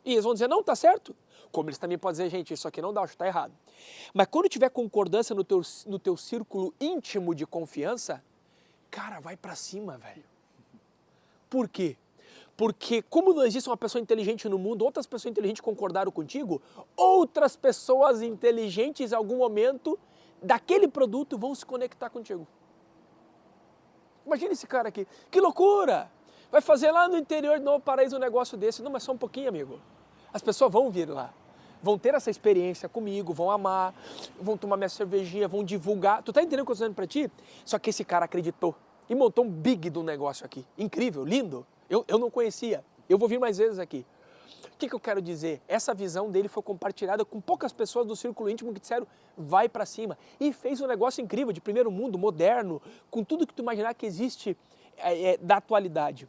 E eles vão dizer, não, está certo. Como eles também podem dizer, gente, isso aqui não dá, acho que está errado. Mas quando tiver concordância no teu círculo íntimo de confiança, cara, vai para cima, velho. Por quê? Porque como não existe uma pessoa inteligente no mundo, outras pessoas inteligentes concordaram contigo, outras pessoas inteligentes em algum momento daquele produto vão se conectar contigo. Imagina esse cara aqui, que loucura! Vai fazer lá no interior de Novo Paraíso um negócio desse. Não, mas só um pouquinho, amigo. As pessoas vão vir lá, vão ter essa experiência comigo, vão amar, vão tomar minha cervejinha, vão divulgar. Tu tá entendendo o que eu tô dizendo pra ti? Só que esse cara acreditou e montou um big do negócio aqui. Incrível, lindo. Eu não conhecia. Eu vou vir mais vezes aqui. O que eu quero dizer? Essa visão dele foi compartilhada com poucas pessoas do círculo íntimo que disseram, vai pra cima. E fez um negócio incrível, de primeiro mundo, moderno, com tudo que tu imaginar que existe da atualidade.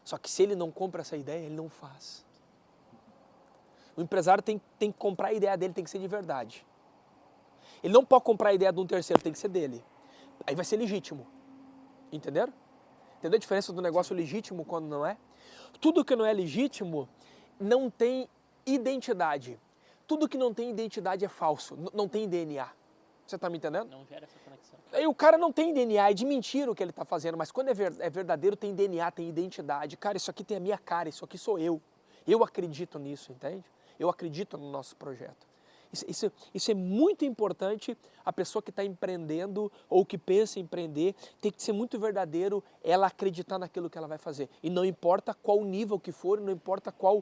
Só que se ele não compra essa ideia, ele não faz. O empresário tem que comprar a ideia dele, tem que ser de verdade. Ele não pode comprar a ideia de um terceiro, tem que ser dele. Aí vai ser legítimo. Entenderam? Entendeu a diferença do negócio legítimo quando não é? Tudo que não é legítimo não tem identidade. Tudo que não tem identidade é falso, não tem DNA. Você está me entendendo? Não gera essa conexão. Aí o cara não tem DNA, é de mentira o que ele está fazendo, mas quando é verdadeiro tem DNA, tem identidade. Cara, isso aqui tem a minha cara, isso aqui sou eu. Eu acredito nisso, entende? Eu acredito no nosso projeto. Isso é muito importante. A pessoa que está empreendendo ou que pensa em empreender tem que ser muito verdadeiro, ela acreditar naquilo que ela vai fazer. E não importa qual nível que for, não importa qual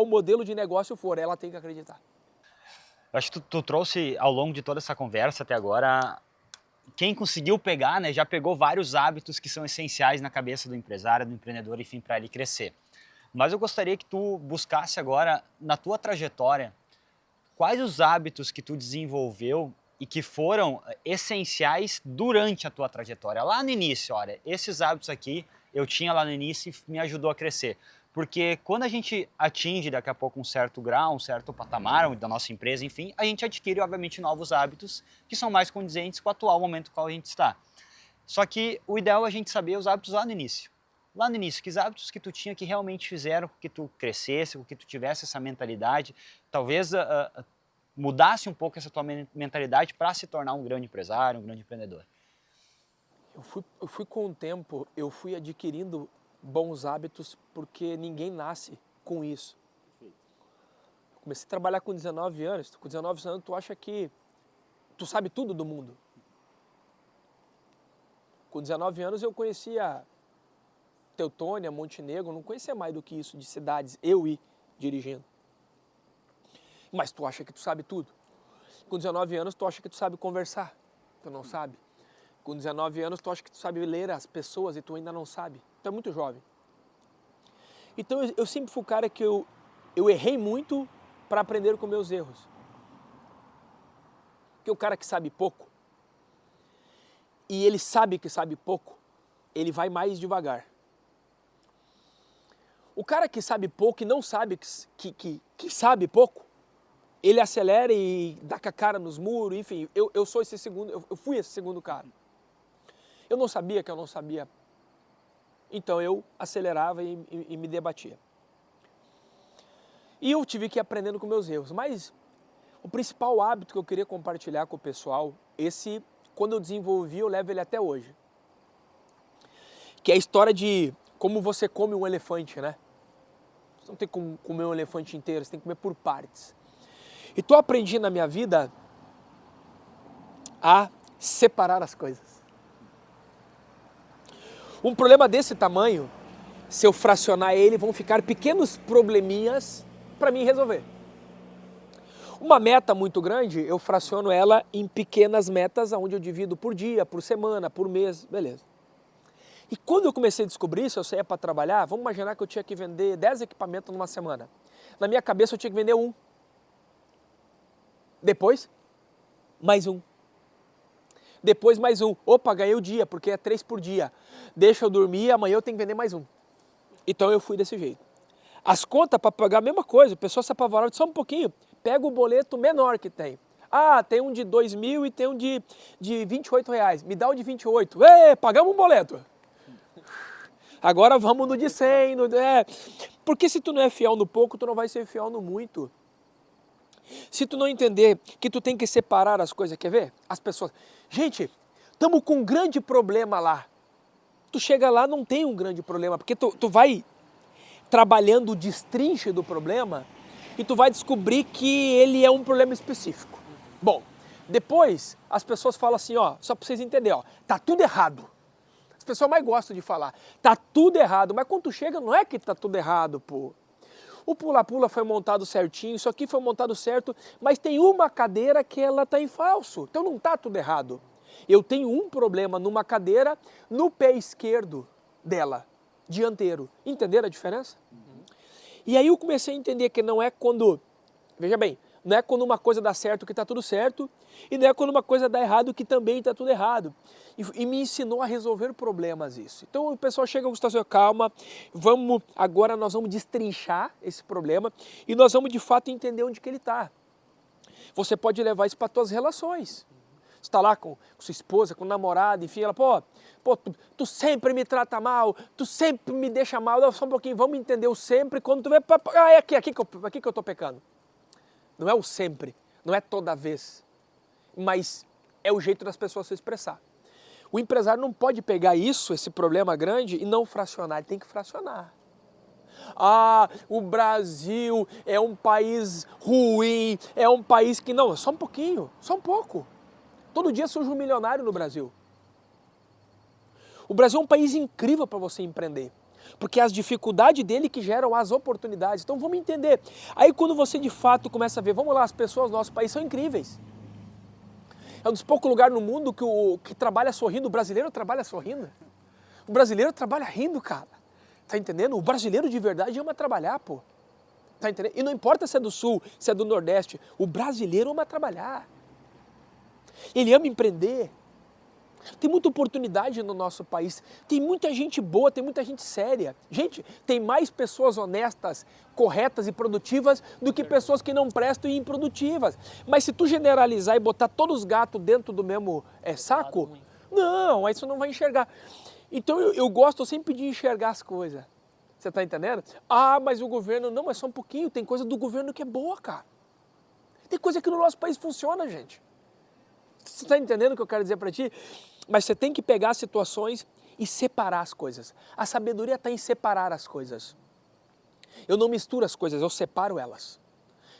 modelo de negócio for, ela tem que acreditar. Eu acho que tu trouxe ao longo de toda essa conversa até agora, quem conseguiu pegar, né, já pegou vários hábitos que são essenciais na cabeça do empresário, do empreendedor, enfim, para ele crescer. Mas eu gostaria que tu buscasse agora, na tua trajetória, quais os hábitos que tu desenvolveu e que foram essenciais durante a tua trajetória? Lá no início, olha, esses hábitos aqui eu tinha lá no início e me ajudou a crescer. Porque quando a gente atinge daqui a pouco um certo grau, um certo patamar da nossa empresa, enfim, a gente adquire, obviamente, novos hábitos que são mais condizentes com o atual momento no qual a gente está. Só que o ideal é a gente saber os hábitos lá no início. Lá no início, que hábitos que tu tinha que realmente fizeram com que tu crescesse, com que tu tivesse essa mentalidade, talvez mudasse um pouco essa tua mentalidade para se tornar um grande empresário, um grande empreendedor. Eu fui com o tempo, eu fui adquirindo bons hábitos porque ninguém nasce com isso. Eu comecei a trabalhar com 19 anos, com 19 anos tu acha que tu sabe tudo do mundo. Com 19 anos eu conhecia Teutônia, Montenegro, não conhecia mais do que isso de cidades, eu ir dirigindo. Mas tu acha que tu sabe tudo. Com 19 anos tu acha que tu sabe conversar, tu não sabe. Com 19 anos tu acha que tu sabe ler as pessoas e tu ainda não sabe. Tu é muito jovem. Então eu sempre fui o cara que eu errei muito para aprender com meus erros. Porque o cara que sabe pouco, e ele sabe que sabe pouco, ele vai mais devagar. O cara que sabe pouco e não sabe que sabe pouco, ele acelera e dá com a cara nos muros, enfim, eu sou esse segundo, eu fui esse segundo cara. Eu não sabia que eu não sabia. Então eu acelerava e me debatia. E eu tive que ir aprendendo com meus erros. Mas o principal hábito que eu queria compartilhar com o pessoal, esse, quando eu desenvolvi, eu levo ele até hoje. Que é a história de como você come um elefante, né? Você não tem como comer um elefante inteiro, você tem que comer por partes. Então eu aprendi na minha vida a separar as coisas. Um problema desse tamanho, se eu fracionar ele, vão ficar pequenos probleminhas para mim resolver. Uma meta muito grande, eu fraciono ela em pequenas metas, onde eu divido por dia, por semana, por mês, beleza. E quando eu comecei a descobrir isso, eu saía para trabalhar, vamos imaginar que eu tinha que vender 10 equipamentos numa semana. Na minha cabeça eu tinha que vender um. Depois, mais um. Depois mais um. Opa, ganhei o dia, porque é 3 por dia. Deixa eu dormir, amanhã eu tenho que vender mais um. Então eu fui desse jeito. As contas para pagar a mesma coisa, o pessoal se apavorava, só um pouquinho, pega o boleto menor que tem. Ah, tem um de 2.000 e tem um de R$28. Me dá o de 28. Ê, pagamos um boleto. Agora vamos no de 100. Porque se tu não é fiel no pouco, tu não vai ser fiel no muito. Se tu não entender que tu tem que separar as coisas, quer ver? As pessoas, gente, estamos com um grande problema lá. Tu chega lá, não tem um grande problema, porque tu vai trabalhando o destrinche do problema e tu vai descobrir que ele é um problema específico. Bom, depois as pessoas falam assim, ó, só para vocês entenderem, ó, tá tudo errado. As pessoas mais gostam de falar, tá tudo errado, mas quando tu chega não é que tá tudo errado, pô. O pula-pula foi montado certinho, isso aqui foi montado certo, mas tem uma cadeira que ela está em falso, então não está tudo errado. Eu tenho um problema numa cadeira no pé esquerdo dela, dianteiro. Entenderam a diferença? E aí eu comecei a entender que não é quando, veja bem, não é quando uma coisa dá certo que está tudo certo, e não é quando uma coisa dá errado que também está tudo errado. E me ensinou a resolver problemas isso. Então o pessoal chega com assim, calma, agora nós vamos destrinchar esse problema e nós vamos de fato entender onde que ele está. Você pode levar isso para as suas relações. Você está lá com sua esposa, com o namorado, enfim, ela, pô, tu sempre me trata mal, tu sempre me deixa mal, não, só um pouquinho, vamos entender o sempre, quando tu vê, é aqui que eu estou pecando. Não é o sempre, não é toda vez, mas é o jeito das pessoas se expressar. O empresário não pode pegar isso, esse problema grande, e não fracionar, ele tem que fracionar. Ah, o Brasil é um país ruim, é um país que... Não, só um pouquinho, só um pouco. Todo dia surge um milionário no Brasil. O Brasil é um país incrível para você empreender, porque é as dificuldades dele que geram as oportunidades. Então vamos entender. Aí quando você de fato começa a ver, vamos lá, as pessoas do nosso país são incríveis. É um dos poucos lugares no mundo que trabalha sorrindo. O brasileiro trabalha sorrindo. O brasileiro trabalha rindo, cara. Tá entendendo? O brasileiro de verdade ama trabalhar, pô. Tá entendendo? E não importa se é do Sul, se é do Nordeste, o brasileiro ama trabalhar. Ele ama empreender. Tem muita oportunidade no nosso país, tem muita gente boa, tem muita gente séria. Gente, tem mais pessoas honestas, corretas e produtivas do que pessoas que não prestam e improdutivas. Mas se tu generalizar e botar todos os gatos dentro do mesmo saco, não, aí você não vai enxergar. Então eu gosto sempre de enxergar as coisas. Você tá entendendo? Ah, mas o governo, não, é só um pouquinho, tem coisa do governo que é boa, cara. Tem coisa que no nosso país funciona, gente. Você tá entendendo o que eu quero dizer para ti? Mas você tem que pegar situações e separar as coisas. A sabedoria está em separar as coisas. Eu não misturo as coisas, eu separo elas.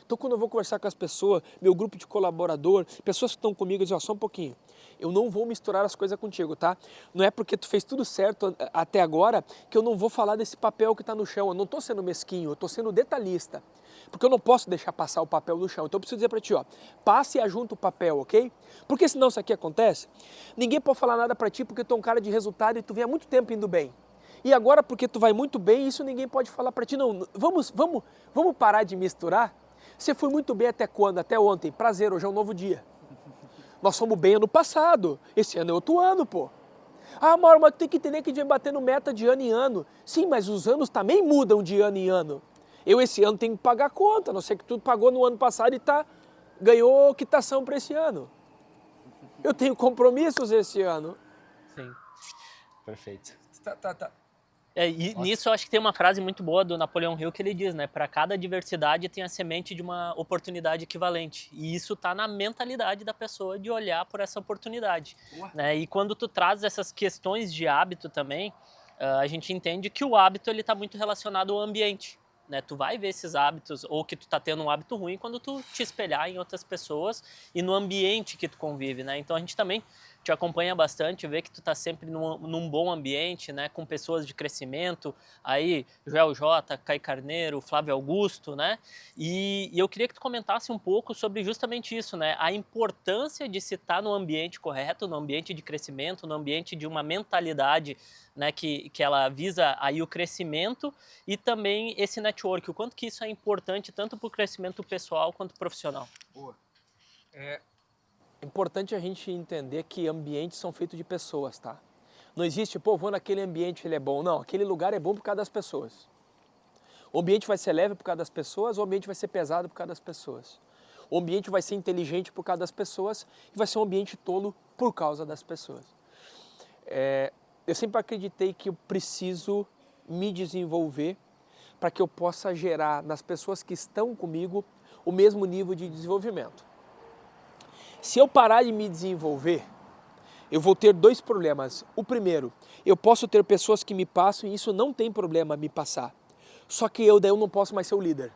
Então quando eu vou conversar com as pessoas, meu grupo de colaborador, pessoas que estão comigo, eu digo, só um pouquinho. Eu não vou misturar as coisas contigo, tá? Não é porque tu fez tudo certo até agora que eu não vou falar desse papel que está no chão. Eu não estou sendo mesquinho, eu estou sendo detalhista. Porque eu não posso deixar passar o papel no chão. Então eu preciso dizer para ti, ó, passe e ajunta o papel, ok? Porque senão isso aqui acontece, ninguém pode falar nada para ti porque tu é um cara de resultado e tu vem há muito tempo indo bem. E agora porque tu vai muito bem, isso ninguém pode falar para ti. Não, vamos parar de misturar? Você foi muito bem até quando? Até ontem. Prazer, hoje é um novo dia. Nós fomos bem ano passado, esse ano é outro ano, pô. Ah, Mauro, mas tu tem que entender que a gente vai batendo meta de ano em ano. Sim, mas os anos também mudam de ano em ano. Eu esse ano tenho que pagar a conta, a não ser que tu pagou no ano passado e ganhou quitação para esse ano. Eu tenho compromissos esse ano. Sim. Perfeito. Tá. E nisso eu acho que tem uma frase muito boa do Napoleão Hill que ele diz, né? Para cada adversidade tem a semente de uma oportunidade equivalente. E isso tá na mentalidade da pessoa de olhar por essa oportunidade. Né? E quando tu traz essas questões de hábito também, a gente entende que o hábito ele tá muito relacionado ao ambiente. Né? Tu vai ver esses hábitos, ou que tu tá tendo um hábito ruim, quando tu te espelhar em outras pessoas e no ambiente que tu convive, né? Então a gente também te acompanha bastante, vê que tu tá sempre num bom ambiente, né? Com pessoas de crescimento, aí Joel J, Caio Carneiro, Flávio Augusto, né? E eu queria que tu comentasse um pouco sobre justamente isso, né? A importância de se estar no ambiente correto, no ambiente de crescimento, no ambiente de uma mentalidade, né, que ela visa aí o crescimento e também esse network, o quanto que isso é importante tanto para o crescimento pessoal quanto profissional. Boa. É importante a gente entender que ambientes são feitos de pessoas, tá? Não existe, pô, vou naquele ambiente, ele é bom. Não, aquele lugar é bom por causa das pessoas. O ambiente vai ser leve por causa das pessoas, o ambiente vai ser pesado por causa das pessoas. O ambiente vai ser inteligente por causa das pessoas e vai ser um ambiente tolo por causa das pessoas. Eu sempre acreditei que eu preciso me desenvolver para que eu possa gerar nas pessoas que estão comigo o mesmo nível de desenvolvimento. Se eu parar de me desenvolver, eu vou ter dois problemas. O primeiro, eu posso ter pessoas que me passam e isso não tem problema me passar. Só que daí eu não posso mais ser o líder.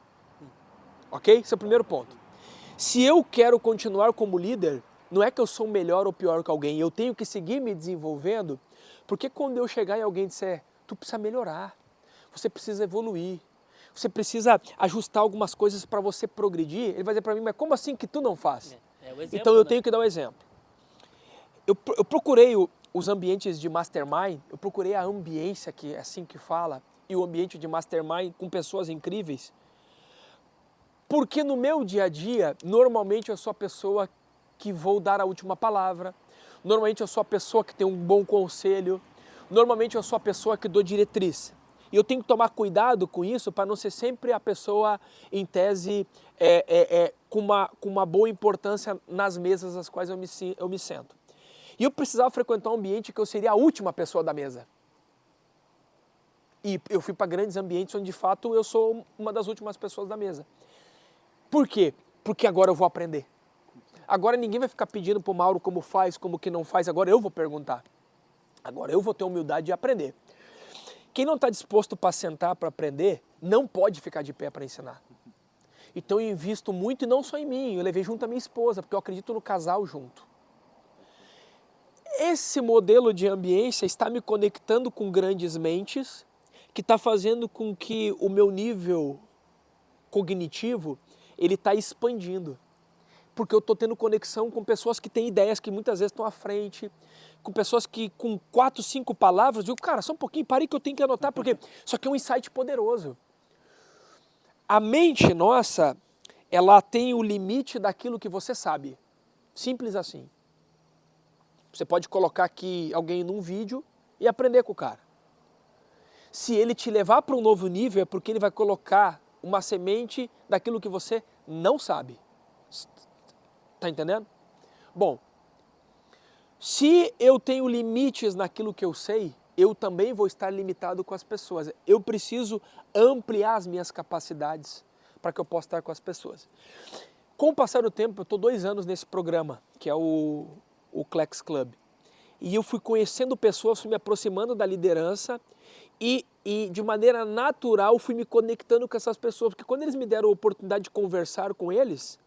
Ok? Esse é o primeiro ponto. Se eu quero continuar como líder, não é que eu sou melhor ou pior que alguém, eu tenho que seguir me desenvolvendo, porque quando eu chegar em alguém e disser, tu precisa melhorar, você precisa evoluir, você precisa ajustar algumas coisas para você progredir, ele vai dizer para mim, mas como assim que tu não faz? Então eu tenho que dar um exemplo. Eu procurei os ambientes de mastermind, eu procurei a ambiência, que é assim que fala, e o ambiente de mastermind com pessoas incríveis, porque no meu dia a dia, normalmente eu sou a pessoa que vou dar a última palavra, normalmente eu sou a pessoa que tem um bom conselho, normalmente eu sou a pessoa que dou diretriz. E eu tenho que tomar cuidado com isso para não ser sempre a pessoa, em tese, com uma boa importância nas mesas às quais eu me sento. E eu precisava frequentar um ambiente que eu seria a última pessoa da mesa. E eu fui para grandes ambientes onde, de fato, eu sou uma das últimas pessoas da mesa. Por quê? Porque agora eu vou aprender. Agora ninguém vai ficar pedindo para o Mauro como faz, como que não faz, agora eu vou perguntar. Agora eu vou ter humildade de aprender. Quem não está disposto para sentar para aprender, não pode ficar de pé para ensinar. Então eu invisto muito, e não só em mim, eu levei junto a minha esposa, porque eu acredito no casal junto. Esse modelo de ambiência está me conectando com grandes mentes, que está fazendo com que o meu nível cognitivo, ele está expandindo. Porque eu estou tendo conexão com pessoas que têm ideias que muitas vezes estão à frente, com pessoas que com 4, 5 palavras, eu digo, cara, só um pouquinho, parei que eu tenho que anotar, porque isso aqui é um insight poderoso. A mente nossa, ela tem o limite daquilo que você sabe. Simples assim. Você pode colocar aqui alguém num vídeo e aprender com o cara. Se ele te levar para um novo nível, é porque ele vai colocar uma semente daquilo que você não sabe. Tá entendendo? Bom, se eu tenho limites naquilo que eu sei, eu também vou estar limitado com as pessoas. Eu preciso ampliar as minhas capacidades para que eu possa estar com as pessoas. Com o passar do tempo, eu estou 2 anos nesse programa, que é o Clex Club. E eu fui conhecendo pessoas, fui me aproximando da liderança e de maneira natural fui me conectando com essas pessoas. Porque quando eles me deram a oportunidade de conversar com eles,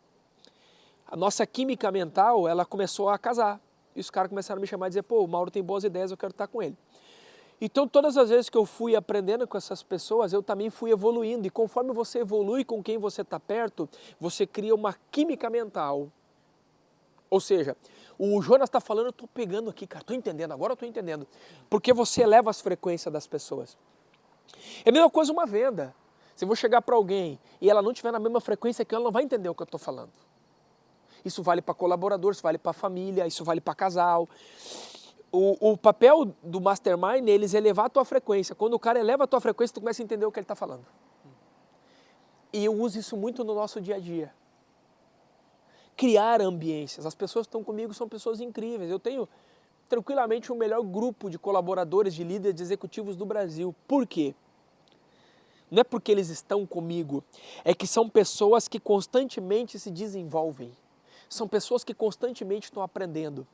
a nossa química mental, ela começou a casar. E os caras começaram a me chamar e dizer, pô, o Mauro tem boas ideias, eu quero estar com ele. Então, todas as vezes que eu fui aprendendo com essas pessoas, eu também fui evoluindo. E conforme você evolui com quem você está perto, você cria uma química mental. Ou seja, o Jonas está falando, eu estou pegando aqui, cara, estou entendendo, agora eu estou entendendo. Porque você eleva as frequências das pessoas. É a mesma coisa uma venda. Se eu vou chegar para alguém e ela não estiver na mesma frequência que ela não vai entender o que eu estou falando. Isso vale para colaborador, isso vale para família, isso vale para casal. O papel do mastermind neles é elevar a tua frequência. Quando o cara eleva a tua frequência, tu começa a entender o que ele está falando. E eu uso isso muito no nosso dia a dia. Criar ambiências. As pessoas que estão comigo são pessoas incríveis. Eu tenho tranquilamente o melhor grupo de colaboradores, de líderes, de executivos do Brasil. Por quê? Não é porque eles estão comigo, é que são pessoas que constantemente se desenvolvem. São pessoas que constantemente estão aprendendo.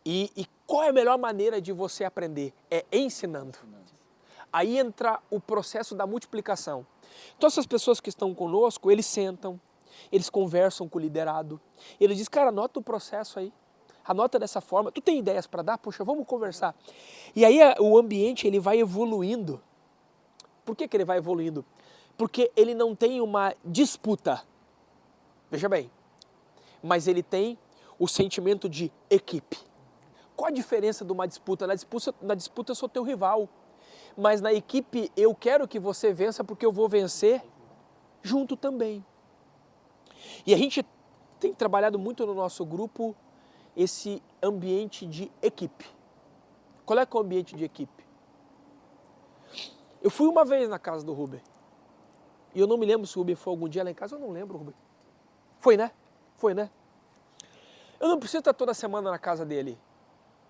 E qual é a melhor maneira de você aprender? É ensinando. Aí entra o processo da multiplicação. Então essas pessoas que estão conosco, eles sentam, eles conversam com o liderado. Ele diz, cara, anota o processo aí. Anota dessa forma. Tu tem ideias para dar? Poxa, vamos conversar. E aí o ambiente ele vai evoluindo. Por que ele vai evoluindo? Porque ele não tem uma disputa. Veja bem. Mas ele tem o sentimento de equipe. Qual a diferença de uma disputa? Na disputa eu sou teu rival. Mas na equipe eu quero que você vença porque eu vou vencer junto também. E a gente tem trabalhado muito no nosso grupo esse ambiente de equipe. Qual é que é o ambiente de equipe? Eu fui uma vez na casa do Ruben. E eu não me lembro se o Ruben foi algum dia lá em casa, eu não lembro, Ruben. Foi, né? Foi, né? Eu não preciso estar toda semana na casa dele.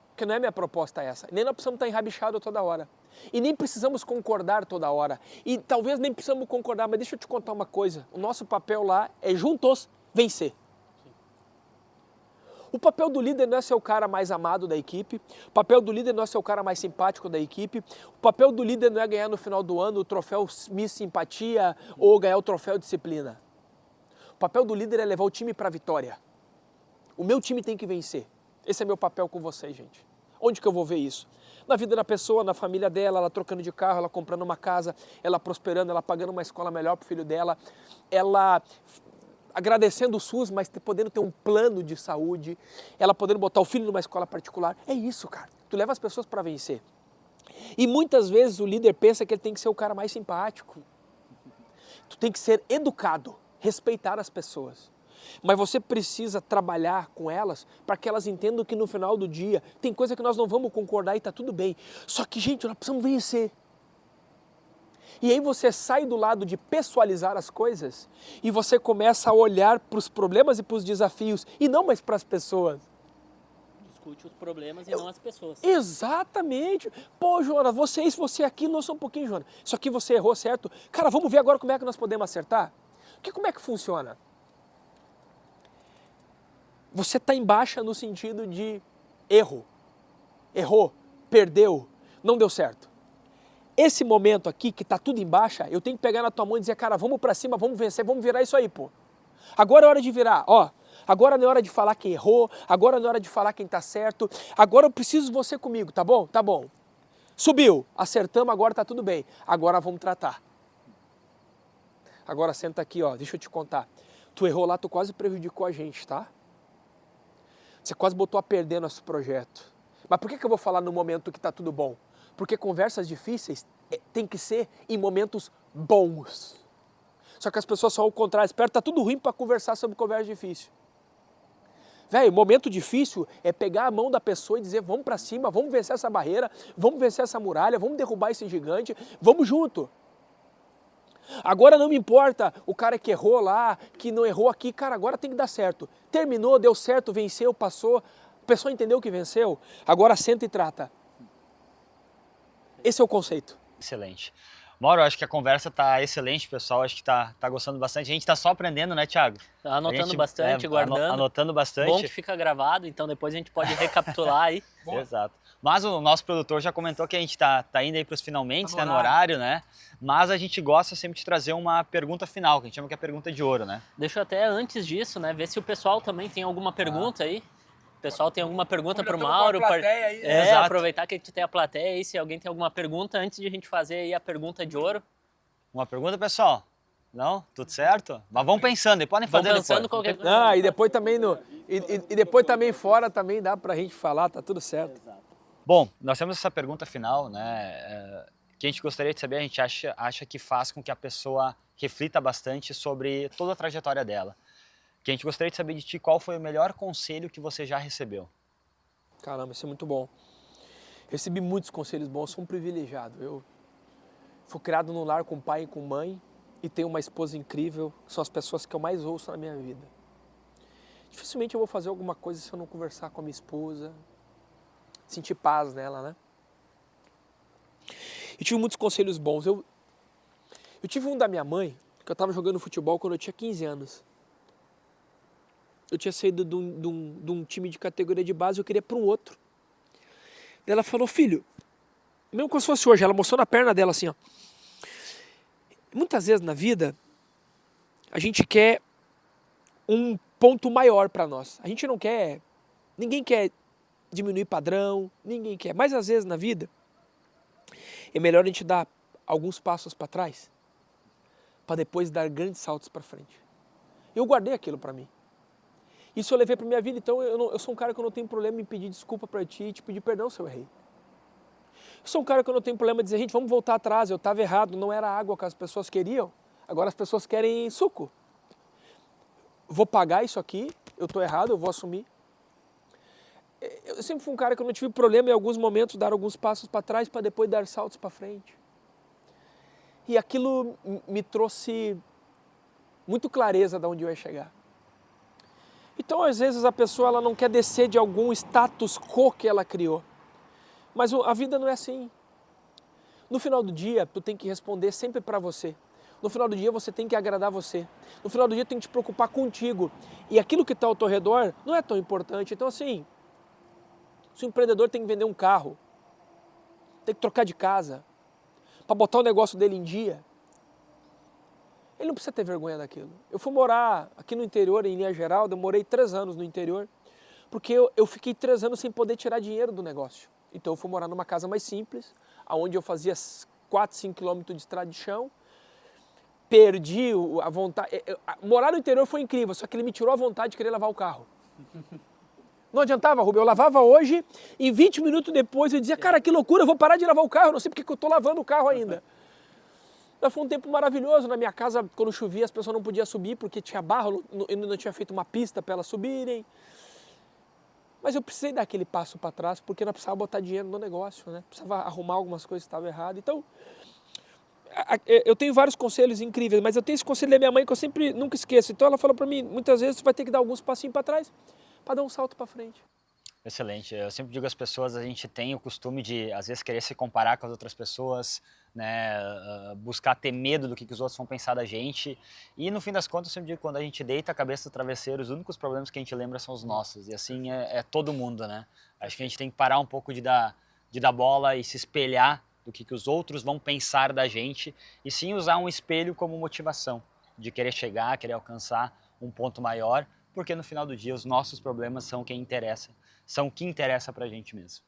Porque não é minha proposta essa. Nem nós precisamos estar enrabichados toda hora. E nem precisamos concordar toda hora. E talvez nem precisamos concordar, mas deixa eu te contar uma coisa. O nosso papel lá é juntos vencer. O papel do líder não é ser o cara mais amado da equipe. O papel do líder não é ser o cara mais simpático da equipe. O papel do líder não é ganhar no final do ano o troféu Miss Simpatia ou ganhar o troféu Disciplina. O papel do líder é levar o time para a vitória. O meu time tem que vencer. Esse é meu papel com vocês, gente. Onde que eu vou ver isso? Na vida da pessoa, na família dela, ela trocando de carro, ela comprando uma casa, ela prosperando, ela pagando uma escola melhor para o filho dela, ela agradecendo o SUS, mas podendo ter um plano de saúde, ela podendo botar o filho numa escola particular. É isso, cara. Tu leva as pessoas para vencer. E muitas vezes o líder pensa que ele tem que ser o cara mais simpático. Tu tem que ser educado, respeitar as pessoas. Mas você precisa trabalhar com elas para que elas entendam que no final do dia tem coisa que nós não vamos concordar e está tudo bem. Só que, gente, nós precisamos vencer. E aí você sai do lado de pessoalizar as coisas e você começa a olhar para os problemas e para os desafios e não mais para as pessoas. Discute os problemas e não as pessoas. Exatamente. Pô, Jonas, você é isso, você é aquilo, não só um pouquinho, Jonas. Isso aqui você errou, certo? Cara, vamos ver agora como é que nós podemos acertar? Como é que funciona? Você está em baixa no sentido de erro. Errou, perdeu, não deu certo. Esse momento aqui, que está tudo em baixa, eu tenho que pegar na tua mão e dizer, cara, vamos para cima, vamos vencer, vamos virar isso aí, pô. Agora é hora de virar, ó. Agora não é hora de falar quem errou, agora não é hora de falar quem está certo. Agora eu preciso de você comigo, tá bom? Tá bom. Subiu, acertamos, agora está tudo bem. Agora vamos tratar. Agora senta aqui, ó, deixa eu te contar. Tu errou lá, tu quase prejudicou a gente, tá? Você quase botou a perder nosso projeto. Mas por que eu vou falar no momento que está tudo bom? Porque conversas difíceis tem que ser em momentos bons. Só que as pessoas são ao contrário, esperam, tá tudo ruim para conversar sobre conversa difícil. Velho, momento difícil é pegar a mão da pessoa e dizer, vamos para cima, vamos vencer essa barreira, vamos vencer essa muralha, vamos derrubar esse gigante, vamos junto. Agora não me importa o cara que errou lá, que não errou aqui, cara, agora tem que dar certo. Terminou, deu certo, venceu, passou, a pessoa entendeu que venceu, agora senta e trata. Esse é o conceito. Excelente. Mauro, acho que a conversa tá excelente, pessoal. Acho que tá gostando bastante. A gente tá só aprendendo, né, Thiago? Tá anotando bastante, guardando. Anotando bastante. Bom que fica gravado, então depois a gente pode recapitular aí. Exato. Mas o nosso produtor já comentou que a gente tá indo aí para os finalmente, né, no horário, né? Mas a gente gosta sempre de trazer uma pergunta final, que a gente chama que é a pergunta de ouro, né? Deixa eu até antes disso, né, ver se o pessoal também tem alguma pergunta aí. O pessoal tem alguma pergunta para o Mauro? Aí, né? Exato. Aproveitar que a gente tem a plateia aí, se alguém tem alguma pergunta, antes de a gente fazer aí a pergunta de ouro. Uma pergunta, pessoal? Não? Tudo certo? Mas vão pensando, e podem fazer Vão pensando depois. qualquer coisa. Não, e depois também e depois também fora também dá pra gente falar, tá tudo certo. Bom, nós temos essa pergunta final, né? Que a gente gostaria de saber, a gente acha que faz com que a pessoa reflita bastante sobre toda a trajetória dela. Que a gente gostaria de saber de ti qual foi o melhor conselho que você já recebeu. Caramba, isso é muito bom. Recebi muitos conselhos bons, sou um privilegiado. Eu fui criado num lar com pai e com mãe e tenho uma esposa incrível, que são as pessoas que eu mais ouço na minha vida. Dificilmente eu vou fazer alguma coisa se eu não conversar com a minha esposa, sentir paz nela, né? Eu tive muitos conselhos bons. Eu tive um da minha mãe, que eu estava jogando futebol quando eu tinha 15 anos. Eu tinha saído de um time de categoria de base, eu queria para um outro. Ela falou, filho, mesmo como se fosse hoje, ela mostrou na perna dela assim, ó. Muitas vezes na vida, a gente quer um ponto maior para nós. A gente não quer, ninguém quer diminuir padrão, ninguém quer. Mas às vezes na vida, é melhor a gente dar alguns passos para trás, para depois dar grandes saltos para frente. Eu guardei aquilo para mim. Isso eu levei para minha vida, então eu sou um cara que eu não tenho problema em pedir desculpa para ti e te pedir perdão se eu errei. Eu sou um cara que eu não tenho problema em dizer, gente, vamos voltar atrás, eu estava errado, não era água que as pessoas queriam, agora as pessoas querem suco. Vou pagar isso aqui, eu estou errado, eu vou assumir. Eu sempre fui um cara que eu não tive problema em alguns momentos dar alguns passos para trás para depois dar saltos para frente. E aquilo me trouxe muito clareza de onde eu ia chegar. Então, às vezes, a pessoa ela não quer descer de algum status quo que ela criou. Mas a vida não é assim. No final do dia, tu tem que responder sempre para você. No final do dia, você tem que agradar você. No final do dia, tu tem que te preocupar contigo. E aquilo que está ao teu redor não é tão importante. Então, assim, se o empreendedor tem que vender um carro, tem que trocar de casa, para botar o negócio dele em dia, ele não precisa ter vergonha daquilo. Eu fui morar aqui no interior, em Linha Geral, eu morei 3 anos no interior, porque eu fiquei 3 anos sem poder tirar dinheiro do negócio. Então eu fui morar numa casa mais simples, onde eu fazia 4, 5 quilômetros de estrada de chão, perdi a vontade. Morar no interior foi incrível, só que ele me tirou a vontade de querer lavar o carro. Não adiantava, Rubem, eu lavava hoje e 20 minutos depois eu dizia, cara, que loucura, eu vou parar de lavar o carro, não sei porque que eu estou lavando o carro ainda. Mas foi um tempo maravilhoso. Na minha casa, quando chovia, as pessoas não podiam subir porque tinha barro, eu não tinha feito uma pista para elas subirem. Mas eu precisei dar aquele passo para trás porque não precisava botar dinheiro no negócio, né? Precisava arrumar algumas coisas que estavam erradas. Então, eu tenho vários conselhos incríveis, mas eu tenho esse conselho da minha mãe que eu sempre nunca esqueço. Então ela falou para mim, muitas vezes você vai ter que dar alguns passinhos para trás para dar um salto para frente. Excelente. Eu sempre digo às pessoas, a gente tem o costume de, às vezes, querer se comparar com as outras pessoas, né, buscar ter medo do que os outros vão pensar da gente. E, no fim das contas, eu sempre digo, quando a gente deita a cabeça do travesseiro, os únicos problemas que a gente lembra são os nossos. E assim é todo mundo, né? Acho que a gente tem que parar um pouco de dar bola e se espelhar do que os outros vão pensar da gente. E sim usar um espelho como motivação, de querer chegar, querer alcançar um ponto maior, porque no final do dia os nossos problemas são quem interessa. São o que interessa pra gente mesmo.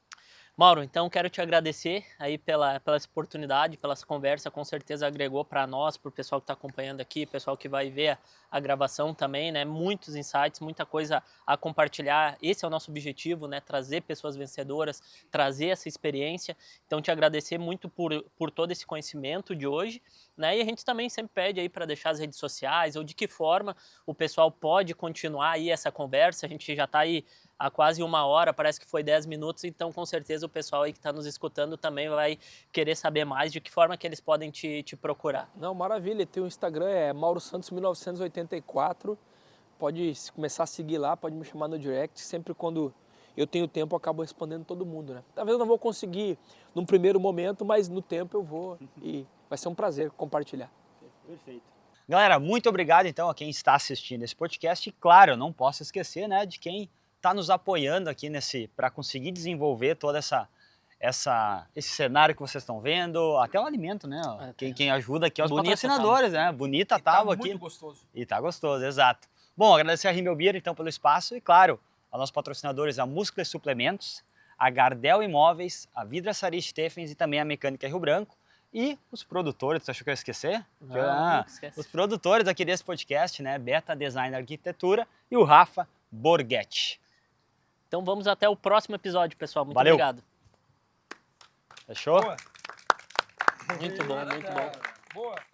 Mauro, então quero te agradecer aí pela essa oportunidade, pela essa conversa, com certeza agregou para nós, para o pessoal que está acompanhando aqui, pessoal que vai ver a gravação também, né? Muitos insights, muita coisa a compartilhar. Esse é o nosso objetivo, né? Trazer pessoas vencedoras, trazer essa experiência. Então te agradecer muito por todo esse conhecimento de hoje, né? E a gente também sempre pede aí para deixar as redes sociais ou de que forma o pessoal pode continuar aí essa conversa. A gente já está aí há quase 1 hora, parece que foi 10 minutos, então com certeza o pessoal aí que está nos escutando também vai querer saber mais de que forma que eles podem te procurar. Não, maravilha, tem o Instagram, é Mauro Santos 1984, pode começar a seguir lá, pode me chamar no direct, sempre quando eu tenho tempo eu acabo respondendo todo mundo, né? Talvez eu não vou conseguir num primeiro momento, mas no tempo eu vou e vai ser um prazer compartilhar. Perfeito. Galera, muito obrigado então a quem está assistindo esse podcast e claro, não posso esquecer, né, de quem está nos apoiando aqui para conseguir desenvolver toda esse cenário que vocês estão vendo, até o alimento, né? Quem ajuda aqui é os patrocinadores, né? Bonita Tábua aqui. Muito gostoso. E tá gostoso, exato. Bom, agradecer a Rimmel Beer então pelo espaço e claro, aos nossos patrocinadores, a Múscula e Suplementos, a Gardel Imóveis, a Vidraçaria Steffens e também a Mecânica Rio Branco. E os produtores, você achou que eu ia esquecer? Não esquece. Os produtores aqui desse podcast, né? Beta Design Arquitetura e o Rafa Borghetti. Então vamos até o próximo episódio, pessoal. Muito Valeu. obrigado. Fechou? Boa. Muito bom, muito bom. Boa.